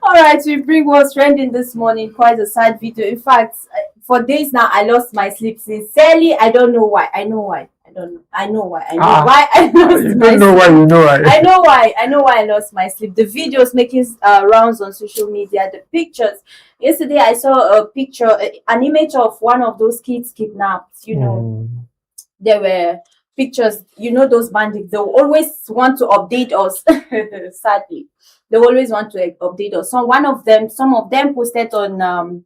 All right, we bring what's trending this morning. Quite a sad video. In fact, for days now, I lost my sleep. Sincerely, I don't know why. I know why. I know why. I know why I lost You my don't know sleep. why, you know why. I know why. I know why I lost my sleep. The videos making rounds on social media, the pictures. Yesterday, I saw a picture, an image of one of those kids kidnapped. You know, there were pictures. You know, those bandits. They always want to update us. Sadly, they always want to update us. So some of them posted on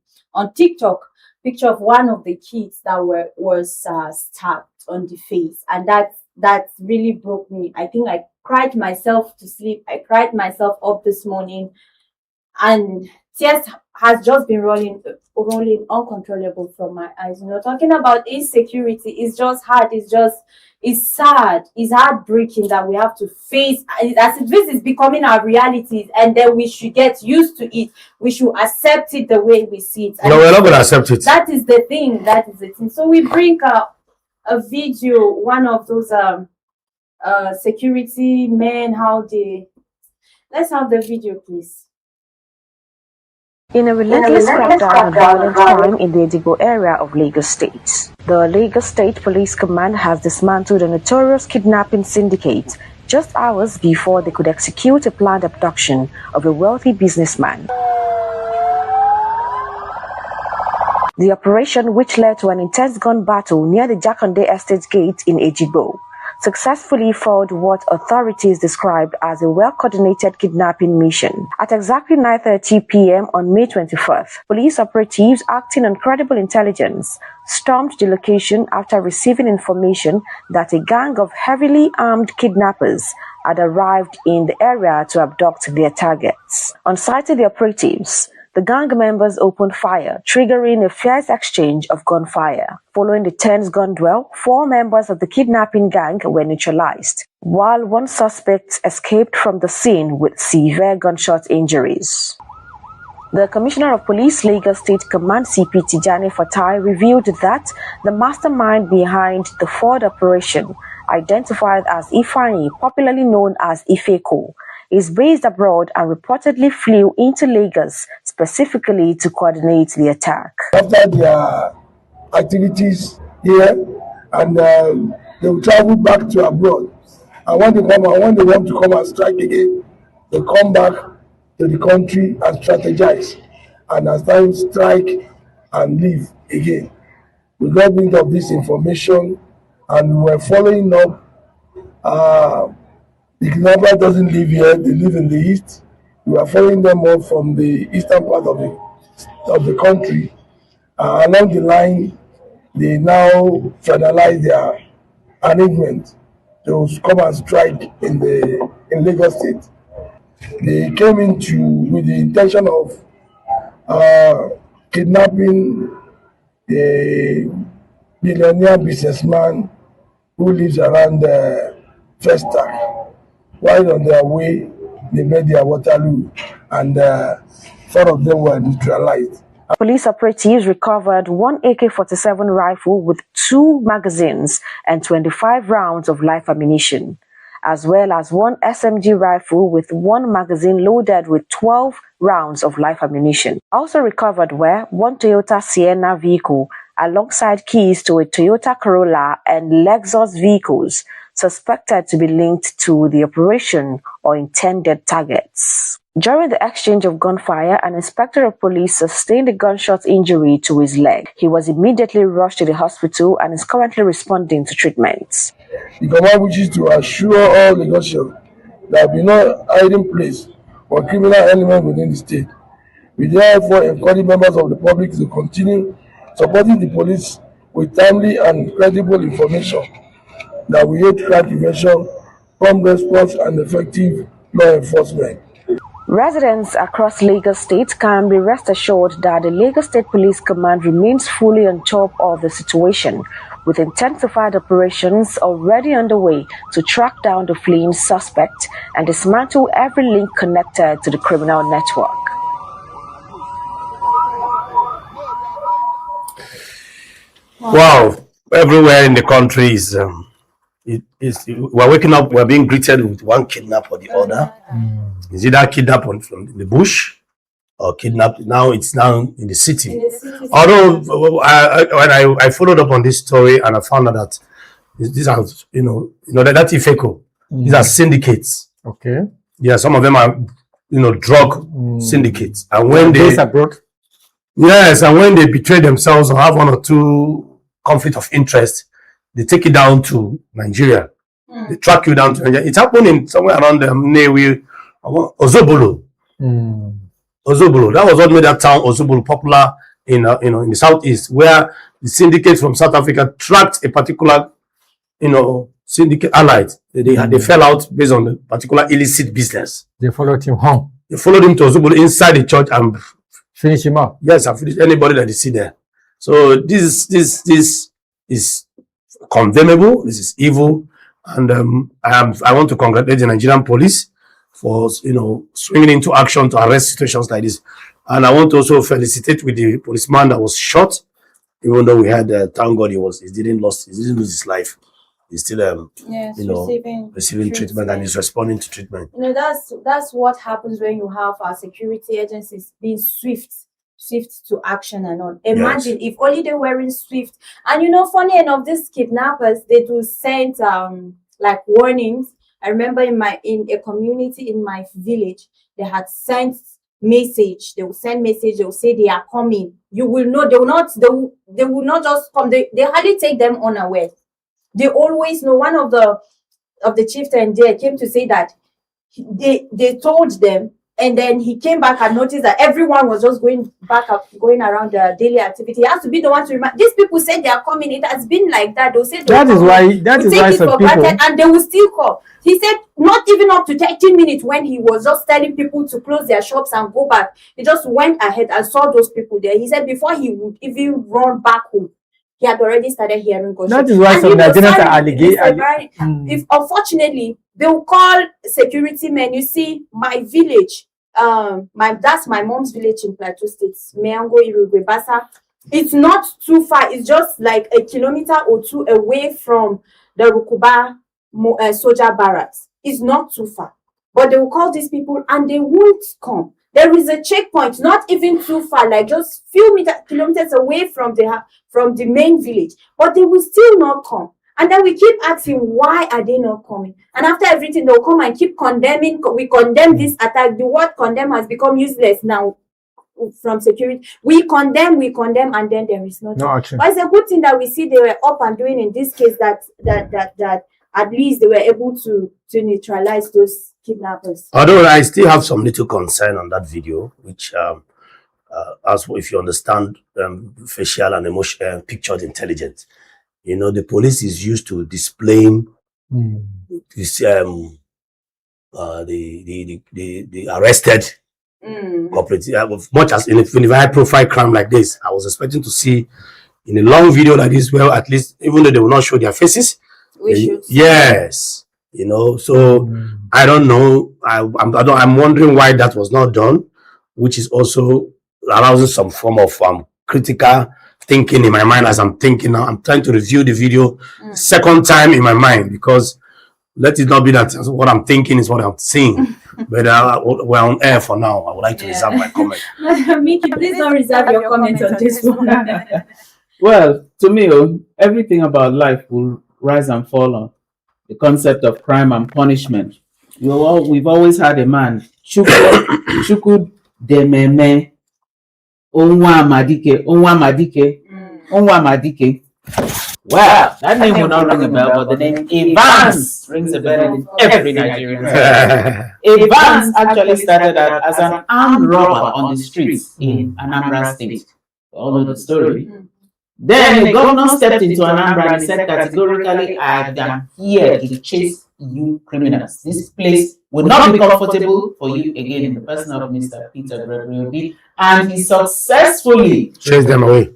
TikTok picture of one of the kids that was stabbed on the face, and that really broke me. I think I cried myself to sleep. I cried myself up this morning, and tears has just been rolling uncontrollable from my eyes. You know, talking about insecurity is just hard. It's sad. It's heartbreaking that we have to face as if this is becoming our reality, and then we should get used to it. We should accept it the way we see it. No, we're not going to accept it. That is the thing. So we bring a video, one of those security men, let's have the video, please. In a relentless crackdown on violent crime in the Edigbo area of Lagos State, the Lagos State Police Command has dismantled a notorious kidnapping syndicate just hours before they could execute a planned abduction of a wealthy businessman. The operation, which led to an intense gun battle near the Jakande Estate Gate in Edigbo, successfully foiled what authorities described as a well-coordinated kidnapping mission. At exactly 9:30 p.m. on May 21st, police operatives acting on credible intelligence stormed the location after receiving information that a gang of heavily armed kidnappers had arrived in the area to abduct their targets. On sighting the operatives, the gang members opened fire, triggering a fierce exchange of gunfire. Following the tense gun duel, 4 members of the kidnapping gang were neutralized, while one suspect escaped from the scene with severe gunshot injuries. The Commissioner of Police Lagos State Command CP Tijani Fatai revealed that the mastermind behind the Ford operation, identified as Ifeanyi, popularly known as Ifeko, is based abroad and reportedly flew into Lagos specifically to coordinate the attack. After their activities here, and they will travel back to abroad. And when they want to come and strike again, they come back to the country and strategize, and as time strike and leave again. We got wind of this information and we were following up. The kidnapper doesn't live here; they live in the east. We were following them up from the eastern part of the country. Along the line, they now finalize their arrangement to come and strike in Lagos State. They came into with the intention of kidnapping a billionaire businessman who lives around Festac. While on their way, they made their Waterloo, and 4 of them were neutralized. Police operatives recovered one AK-47 rifle with 2 magazines and 25 rounds of live ammunition, as well as one SMG rifle with 1 magazine loaded with 12 rounds of live ammunition. Also recovered were 1 Toyota Sienna vehicle alongside keys to a Toyota Corolla and Lexus vehicles suspected to be linked to the operation or intended targets. During the exchange of gunfire, an inspector of police sustained a gunshot injury to his leg. He was immediately rushed to the hospital and is currently responding to treatment. The command wishes to assure all Lagosians that there will be no hiding place for criminal elements within the state. We therefore encourage members of the public to continue supporting the police with timely and credible information that will aid crime prevention, prompt response, and effective law enforcement. Residents across Lagos State can be rest assured that the Lagos State Police Command remains fully on top of the situation, with intensified operations already underway to track down the fleeing suspect and dismantle every link connected to the criminal network. Wow, everywhere in the country is we're waking up, we're being greeted with one kidnap or the other. Is either kidnap from the bush or kidnapped. Now it's now in the city. Although when I followed up on this story and I found out that these are that Ifeco, these are syndicates. Okay. Yeah, some of them are drug syndicates, and when Based abroad. Yes, and when they betray themselves or have 1 or 2 conflict of interest, they take it down to Nigeria. They track you down to Nigeria. It happened in somewhere around Newe, Ozobolo. Ozobolo. That was what made that town Ozobolo popular in the southeast, where the syndicates from South Africa tracked a particular syndicate allied. They fell out based on a particular illicit business. They followed him home. They followed him to Ozobolo inside the church and finish him up. Yes, I finished anybody that they see there. So this is condemnable. This is evil, and I want to congratulate the Nigerian police for swinging into action to arrest situations like this. And I want to also felicitate with the policeman that was shot, even though we had thank God he didn't lose his life. He's still receiving treatment and is responding to treatment. That's what happens when you have our security agencies being swift to action and all. Imagine if only they were in swift. And funny enough, these kidnappers, they do send like warnings. I remember in a community in my village, they had sent message. They will send message. They will say they are coming. You will know. They will not just come. They hardly take them unaware. They always know. One of the chieftains there came to say that they told them, and then he came back and noticed that everyone was just going around their daily activity. He has to be the one to remind. These people said they are coming. It has been like that. They'll say that is why some people, and they will still come. He said not even up to 30 minutes when he was just telling people to close their shops and go back. He just went ahead and saw those people there. He said before he would even run back home, he had already started hearing gunshots. That is why some Nigerians are alleging. If unfortunately they will call security men. You see, my village, that's my mom's village in Plateau State, Meango Irugwe Basa. It's not too far. It's just like 1 kilometer or 2 away from the Rukuba soldier barracks. It's not too far, but they will call these people and they won't come. There is a checkpoint, not even too far, like just few kilometers away from the main village, but they will still not come. And then we keep asking, why are they not coming? And after everything, they'll come and keep condemning. We condemn this attack. The word condemn has become useless now. from security. We condemn, and then there is no action. But it's a good thing that we see they were up and doing in this case, that at least they were able to neutralize those kidnappers. Although I still have some little concern on that video, which as if you understand facial and emotional pictured intelligence, you know, the police is used to displaying this the arrested cooperative, much as in a high profile crime like this. I was expecting to see in a long video like this, well, at least even though they will not show their faces, yes, you know. So I don't know. I'm wondering why that was not done, which is also arousing some form of critical thinking in my mind as I'm thinking now. I'm trying to review the video second time in my mind, because let it not be that what I'm thinking is what I'm seeing. But we're on air for now. I would like to reserve my comment. Miki, please don't reserve your comment on this one. Well, to me, everything about life will rise and fall on the concept of crime and punishment. We've always had a man, Chukud Dememe Onwa Madike. Wow, that name will not ring a bell, but the name Evans rings a bell in every Nigerian. Evans actually started out as an armed robber on the streets in Anambra State. All know the story. Then the governor stepped into Anambra and said categorically, I am here to chase you criminals. This place will not be comfortable for you again, in the person of Mr. Peter Gregory. And he successfully Chase them away.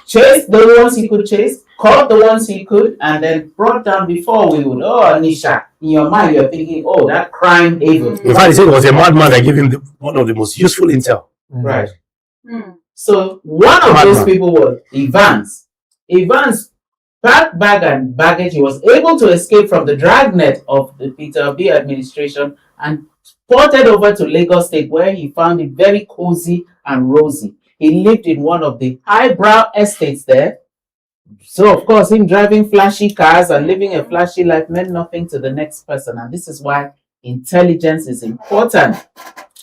Chased the ones he could chase, caught the ones he could, and then brought down before we would. Oh, Anisha, in your mind you're thinking, oh, that crime evil. In fact, he said it was a madman that gave him one of the most useful intel. Right. So one of those people was Evans. Evans packed bag and baggage. He was able to escape from the dragnet of the Peter Obi administration and ported over to Lagos State, where he found it very cozy and rosy. He lived in one of the highbrow estates there. So, of course, him driving flashy cars and living a flashy life meant nothing to the next person. And this is why intelligence is important.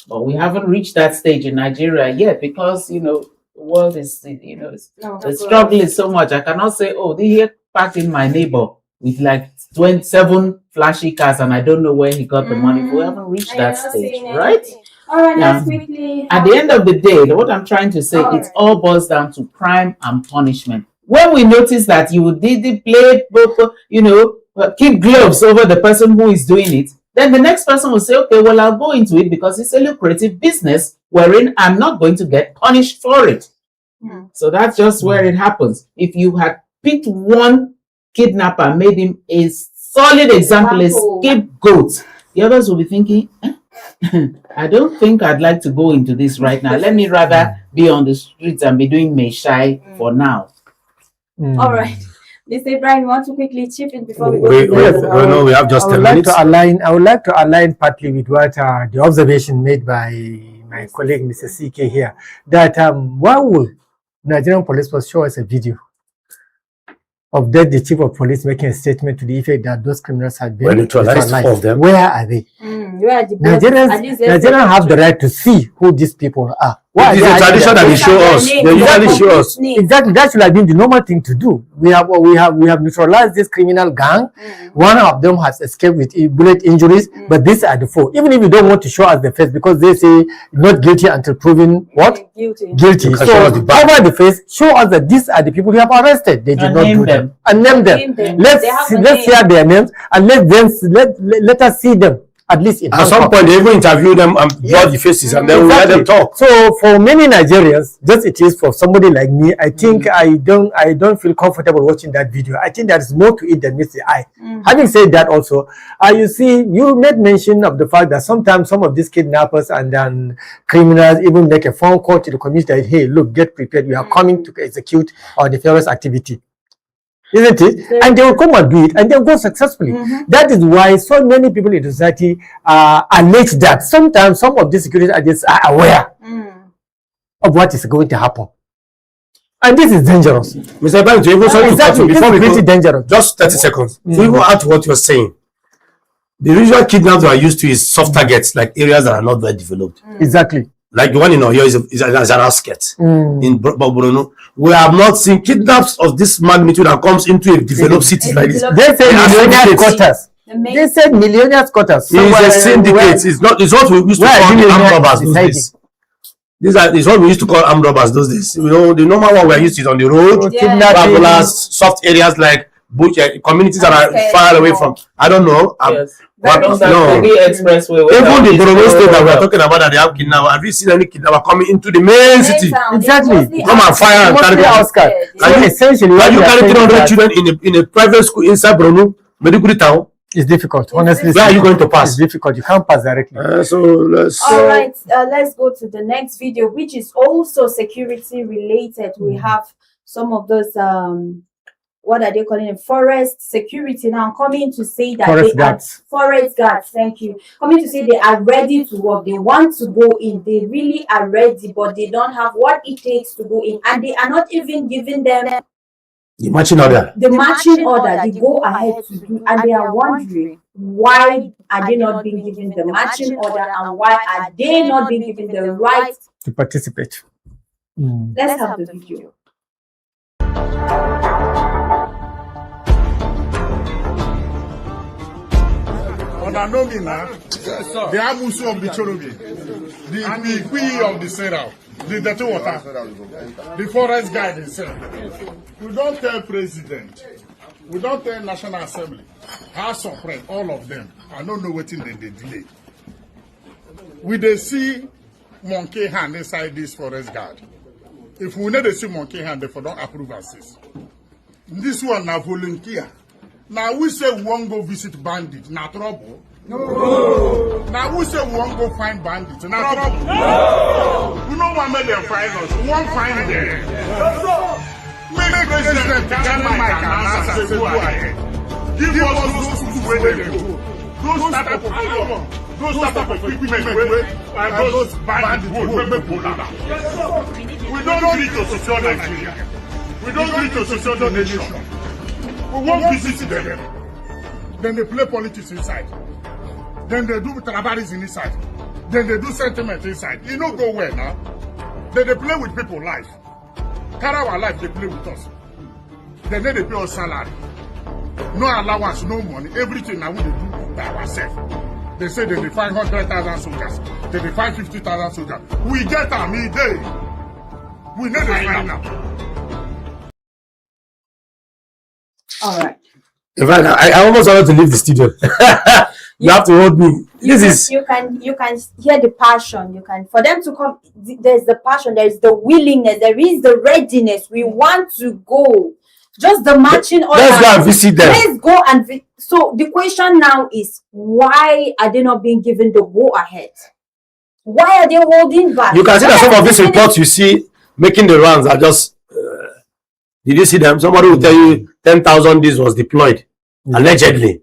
But we haven't reached that stage in Nigeria yet, because, you know, the world is, you know, the struggle is so much. I cannot say, oh, they here packed in my neighbor with like 27 flashy cars and I don't know where he got the money. We haven't reached that stage, right? All right, let's quickly. At the end of the day, what I'm trying to say, it all boils down to crime and punishment. When we notice that you did play, you know, keep gloves over the person who is doing it, then the next person will say, okay, well, I'll go into it because it's a lucrative business wherein I'm not going to get punished for it. So that's just where it happens. If you had picked one kidnapper, made him a solid example, a scapegoat, the others will be thinking, I don't think I'd like to go into this right now. Let me rather be on the streets and be doing Meshai for now. All right. Mr. Ibrahim, you want to quickly chip in before we go to no, we have just 10 minutes. I would like to align partly with what the observation made by my colleague, Mr. CK here, that why would Nigerian police force show us a video of that the chief of police making a statement to the effect that those criminals had been neutralized? Of them. Where are they? Where are the Nigerians have the right to see who these people are. It is a tradition that they show us. They usually show us. Exactly, that should have been the normal thing to do. We have neutralized this criminal gang. One of them has escaped with bullet injuries, but these are the four. Even if you don't want to show us the face, because they say not guilty until proven what? Guilty. So cover the face, show us that these are the people you have arrested. They did not do them. And name them. Let's hear their names and let us see them. At least at some point, they even interview them and draw the faces, and then we let them talk. So for many Nigerians, just it is for somebody like me, I think I don't feel comfortable watching that video. I think there is more to it than meets the eye. Having said that, also, you see, you made mention of the fact that sometimes some of these kidnappers and then criminals even make a phone call to the community that, hey, look, get prepared. We are coming to execute our nefarious activity. Isn't it? And they will come and do it, and they'll go successfully. That is why so many people in society allege that sometimes some of these security agents are aware of what is going to happen. And this is dangerous. Mr. Ibrahim, before we go, dangerous. Just 30 seconds. So even add to what you're saying. The usual kidnappers are used to is soft targets, like areas that are not very developed. Exactly. like the one in Oyo is an outskirt. In Borno, we have not seen kidnaps of this magnitude that comes into a developed city like this. They say millionaire quarters. They said millionaire quarters. It's a syndicate. It's not. It's what we used to call armed robbers those days. Is what we used to call armed robbers those days. You know, the normal one we're used to is on the road, travelers, soft areas like bush communities that are far away from. I don't know. But no, even the Borno state that we're talking about that they have kidnappers. Have you seen any kidnapper coming into the main city? Exactly. Come and fire and carry outskirts. Essentially, can you carry 300 children in a private school inside Borno, Meduguri town? It's difficult, honestly. Where are you going to pass? It's difficult. You can't pass directly. All right, let's go to the next video, which is also security related. We have some of those what are they calling it? Forest security now coming to say that forest guards, thank you, coming to say they are ready to work. They want to go in. They really are ready, but they don't have what it takes to go in, and they are not even giving them the marching order. The marching order, they go ahead to do, and they are wondering why are they not being given the marching order, and why are they not being given the right to participate. Let's have the video. The Amusu of the Chorobi, the Queen of the Seraph, the dirty water, the forest guide himself. We don't tell president, we don't tell National Assembly, House of Rep, all of them. I don't know what they delay. We they see monkey hand inside this forest guard. If we need to see monkey hand, they don't approve us. This one na volunteer. Now we say we won't go visit bandits, na trouble. No. Now we say we won't go find bandits, na trouble. No. We don't want to make them find us. We won't find them. Make president Ghana mic and answer say go ahead. Give us those people where they go. Those type of equipment and those bandits where they go. We don't need to secure Nigeria. We don't need to secure the nation. We won't visit them. Then they play politics inside. Then they do tribalism inside. Then they do sentiment inside. You don't go where now. Then they play with people's life. Carry our life, they play with us. Then they pay us salary. No allowance, no money. Everything now we do by ourselves. They say they find 100,000 soldiers. They find 50,000 soldiers. We get them in day. We need to find them. All right. In fact, I almost wanted to leave the studio. You have to hold me. You can hear the passion. You can, for them to come. There's the passion. There is the willingness. There is the readiness. We want to go. Just the marching order. Let's go and visit them. Let's go and so the question now is, why are they not being given the go ahead? Why are they holding back? You can see that some of these reports you see making the rounds are just. Did you see them? Somebody will tell you 10,000 this was deployed, allegedly.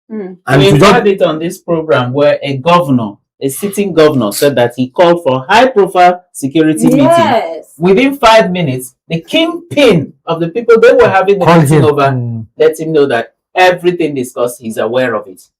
And we had it on this program where a governor, a sitting governor, said that he called for high-profile security meeting. Within 5 minutes, the kingpin of the people they were having the meeting over let him know that everything discussed, he's aware of it.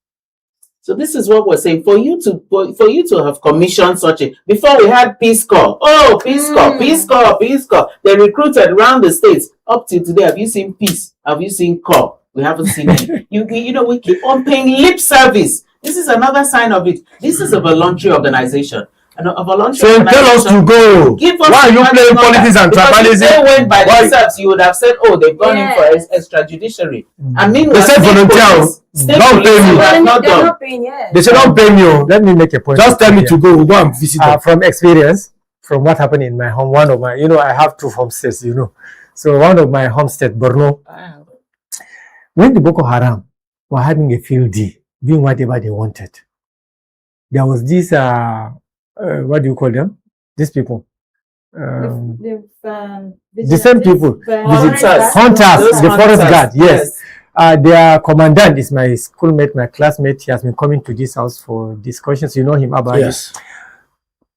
So this is what we're saying. For you to have commissioned such a, before we had Peace Corps. Oh, Peace Corps, Peace Corps, Peace Corps. They recruited around the states. Up till today, have you seen peace? Have you seen Corps? We haven't seen it. You know, we keep on paying lip service. This is another sign of it. This is a voluntary organization. So tell us to go. Why are you playing politics and tribalism? If they went by themselves, you would have said, oh, they've gone in for extrajudiciary. I mean, they said volunteer. Don't pay me. They said don't pay me. Let me make a point. Just tell me to go. We'll go and visit them. From experience, from what happened in my home, one of my, I have 2 homesteads, So one of my homestead, Borno, when the Boko Haram were having a field day, doing whatever they wanted, there was this, what do you call them? These people. The same people. Hunters, the forest guard, yes. Their commandant is my schoolmate, my classmate. He has been coming to this house for discussions. You know him about yes.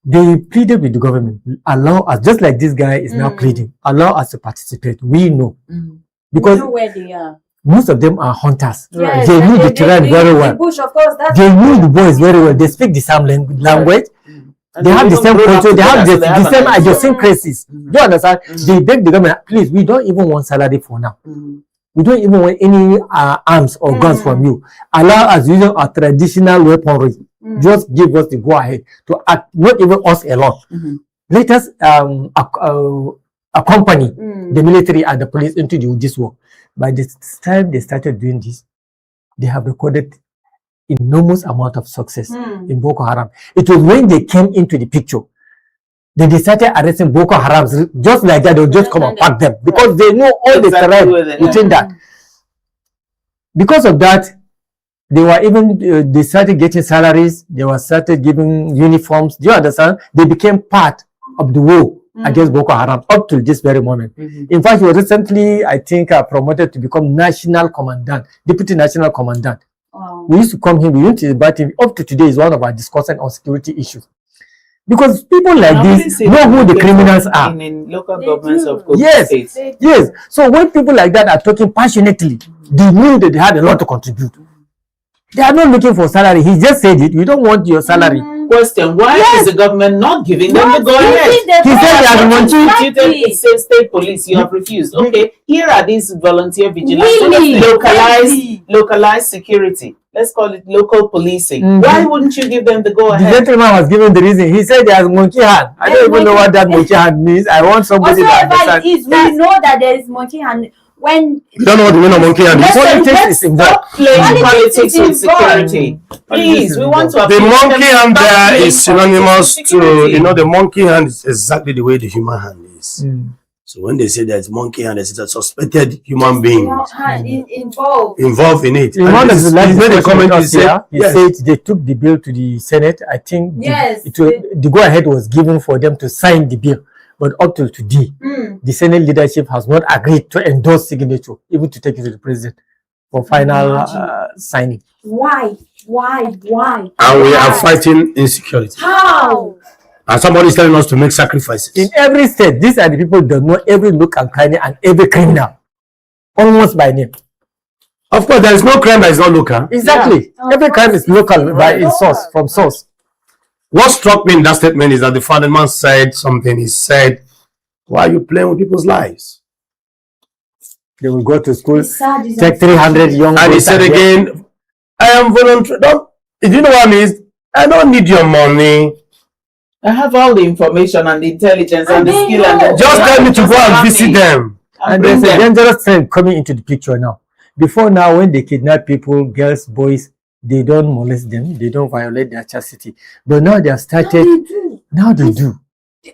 They pleaded with the government, allow us, just like this guy is now pleading, allow us to participate. We know. Because we know where they are. Most of them are hunters. Yes, they knew the terrain very well. The bush, of course, they knew the boys very well. They speak the same language. And they have the even same grown up culture, they have together, the, so they the have same an idiosyncrasies. Do you understand? They beg the government, please, we don't even want salary for now. We don't even want any arms or guns from you. Allow us using our traditional weaponry. Just give us the go ahead to act, not even us alone. Let us accompany the military and the police into this work. By the time they started doing this, they have recorded enormous amount of success in Boko Haram. It was when they came into the picture that they started arresting Boko Haram just like that. They'll just come and pack them because they know all the terrain within that. Because of that, they were even they started getting salaries. They were started giving uniforms. Do you understand? They became part of the war against Boko Haram up to this very moment. In fact, he was recently, I think, promoted to become national commandant, deputy national commandant. We used to come here, we used to debate him. Up to today is one of our discussion on security issues. Because people like this know who the criminals are. In local governments of Kogi Yes, states. yes. So when people like that are talking passionately, they knew that they had a lot to contribute. They are not looking for salary. He just said it. We don't want your salary. Question: why is the government not giving them the go ahead? He said they are wanting state police. You have refused. Okay, here are these volunteer vigilantes. Localized security. Let's call it local policing. Why wouldn't you give them the go ahead? The gentleman was given the reason. He said there's monkey hand. I don't even know what that monkey hand means. I want somebody to understand. It is, we know that there is monkey hand. When you don't know what the meaning of monkey hand is. Politics is involved. Playing politics with security. Please, we want to. The monkey hand there is synonymous to, you know, the monkey hand is exactly the way the human hand is. So when they say there's monkey hand, there's a suspected human being involved in it. In one of the last comment he said, he said they took the bill to the Senate. I think the go ahead was given for them to sign the bill. But up till today, the Senate leadership has not agreed to endorse signature, even to take it to the president for final signing. Why? And we are fighting insecurity. How? And somebody is telling us to make sacrifices. In every state, these are the people that know every nook and cranny and every criminal, almost by name. Of course, there is no crime that is not local. Exactly. Yeah. Every crime is local by its source, from source. What struck me in that statement is that the father man said something. He said, why are you playing with people's lives? They will go to school, take 300 young. And he said again, I am voluntary. Do you know what I mean? I don't need your money. I have all the information and the intelligence and the skill and the just tell me to go and visit them. And there's a dangerous trend coming into the picture now. Before now, when they kidnap people, girls, boys, they don't molest them, they don't violate their chastity. But now they have started. Now they do.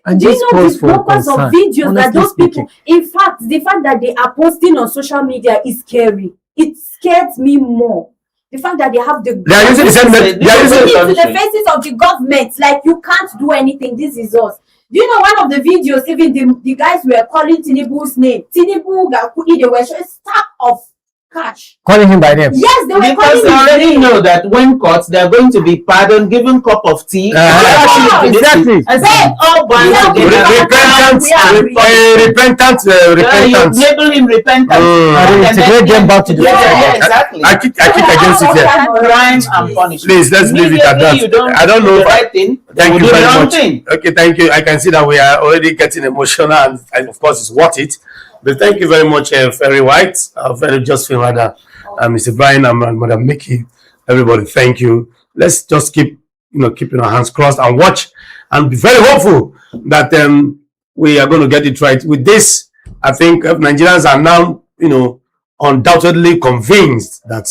And do you know the numbers of videos that those speaking. people? In fact, the fact that they are posting on social media is scary. It scares me more. The fact that they have the they are using the same method. They are using to the faces of the government, like you can't do anything. This is us. Do you know one of the videos? Even the guys were calling Tinubu's name. Tinubu Gakudi. They were showing stack of cash. Calling him by name. Yes, they were because calling they already him. know that when caught, they are going to be pardoned, given cup of tea. Exactly. And then all bound together. Repentant. Label him repentant. Integrate them back to the exactly. I kick against it here. Crime and punishment. Please, let's leave it at that. I don't know. Thank you very much. Okay, thank you. I can see that we are already getting emotional, and of course, it's worth it. But thank you very much, Ferry White, Ferry Josephine, rather, Mr. Brian, and Madam Mickey. Everybody, thank you. Let's just keep, keeping our hands crossed and watch, and be very hopeful that we are going to get it right. With this, I think Nigerians are now, undoubtedly convinced that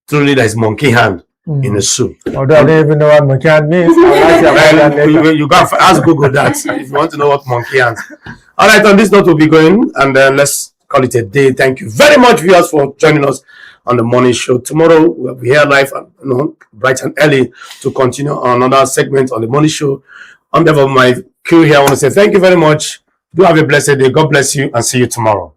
truly there is monkey hand in a soup. Although I don't even know what monkey hand means. You can ask Google that if you want to know what monkey hand. All right, on this note, we'll be going, and then let's call it a day. Thank you very much, viewers, for joining us on the morning show. Tomorrow, we'll be here live, bright and early, to continue on another segment on the morning show. On behalf of my crew here, I want to say thank you very much. Do have a blessed day. God bless you, and see you tomorrow.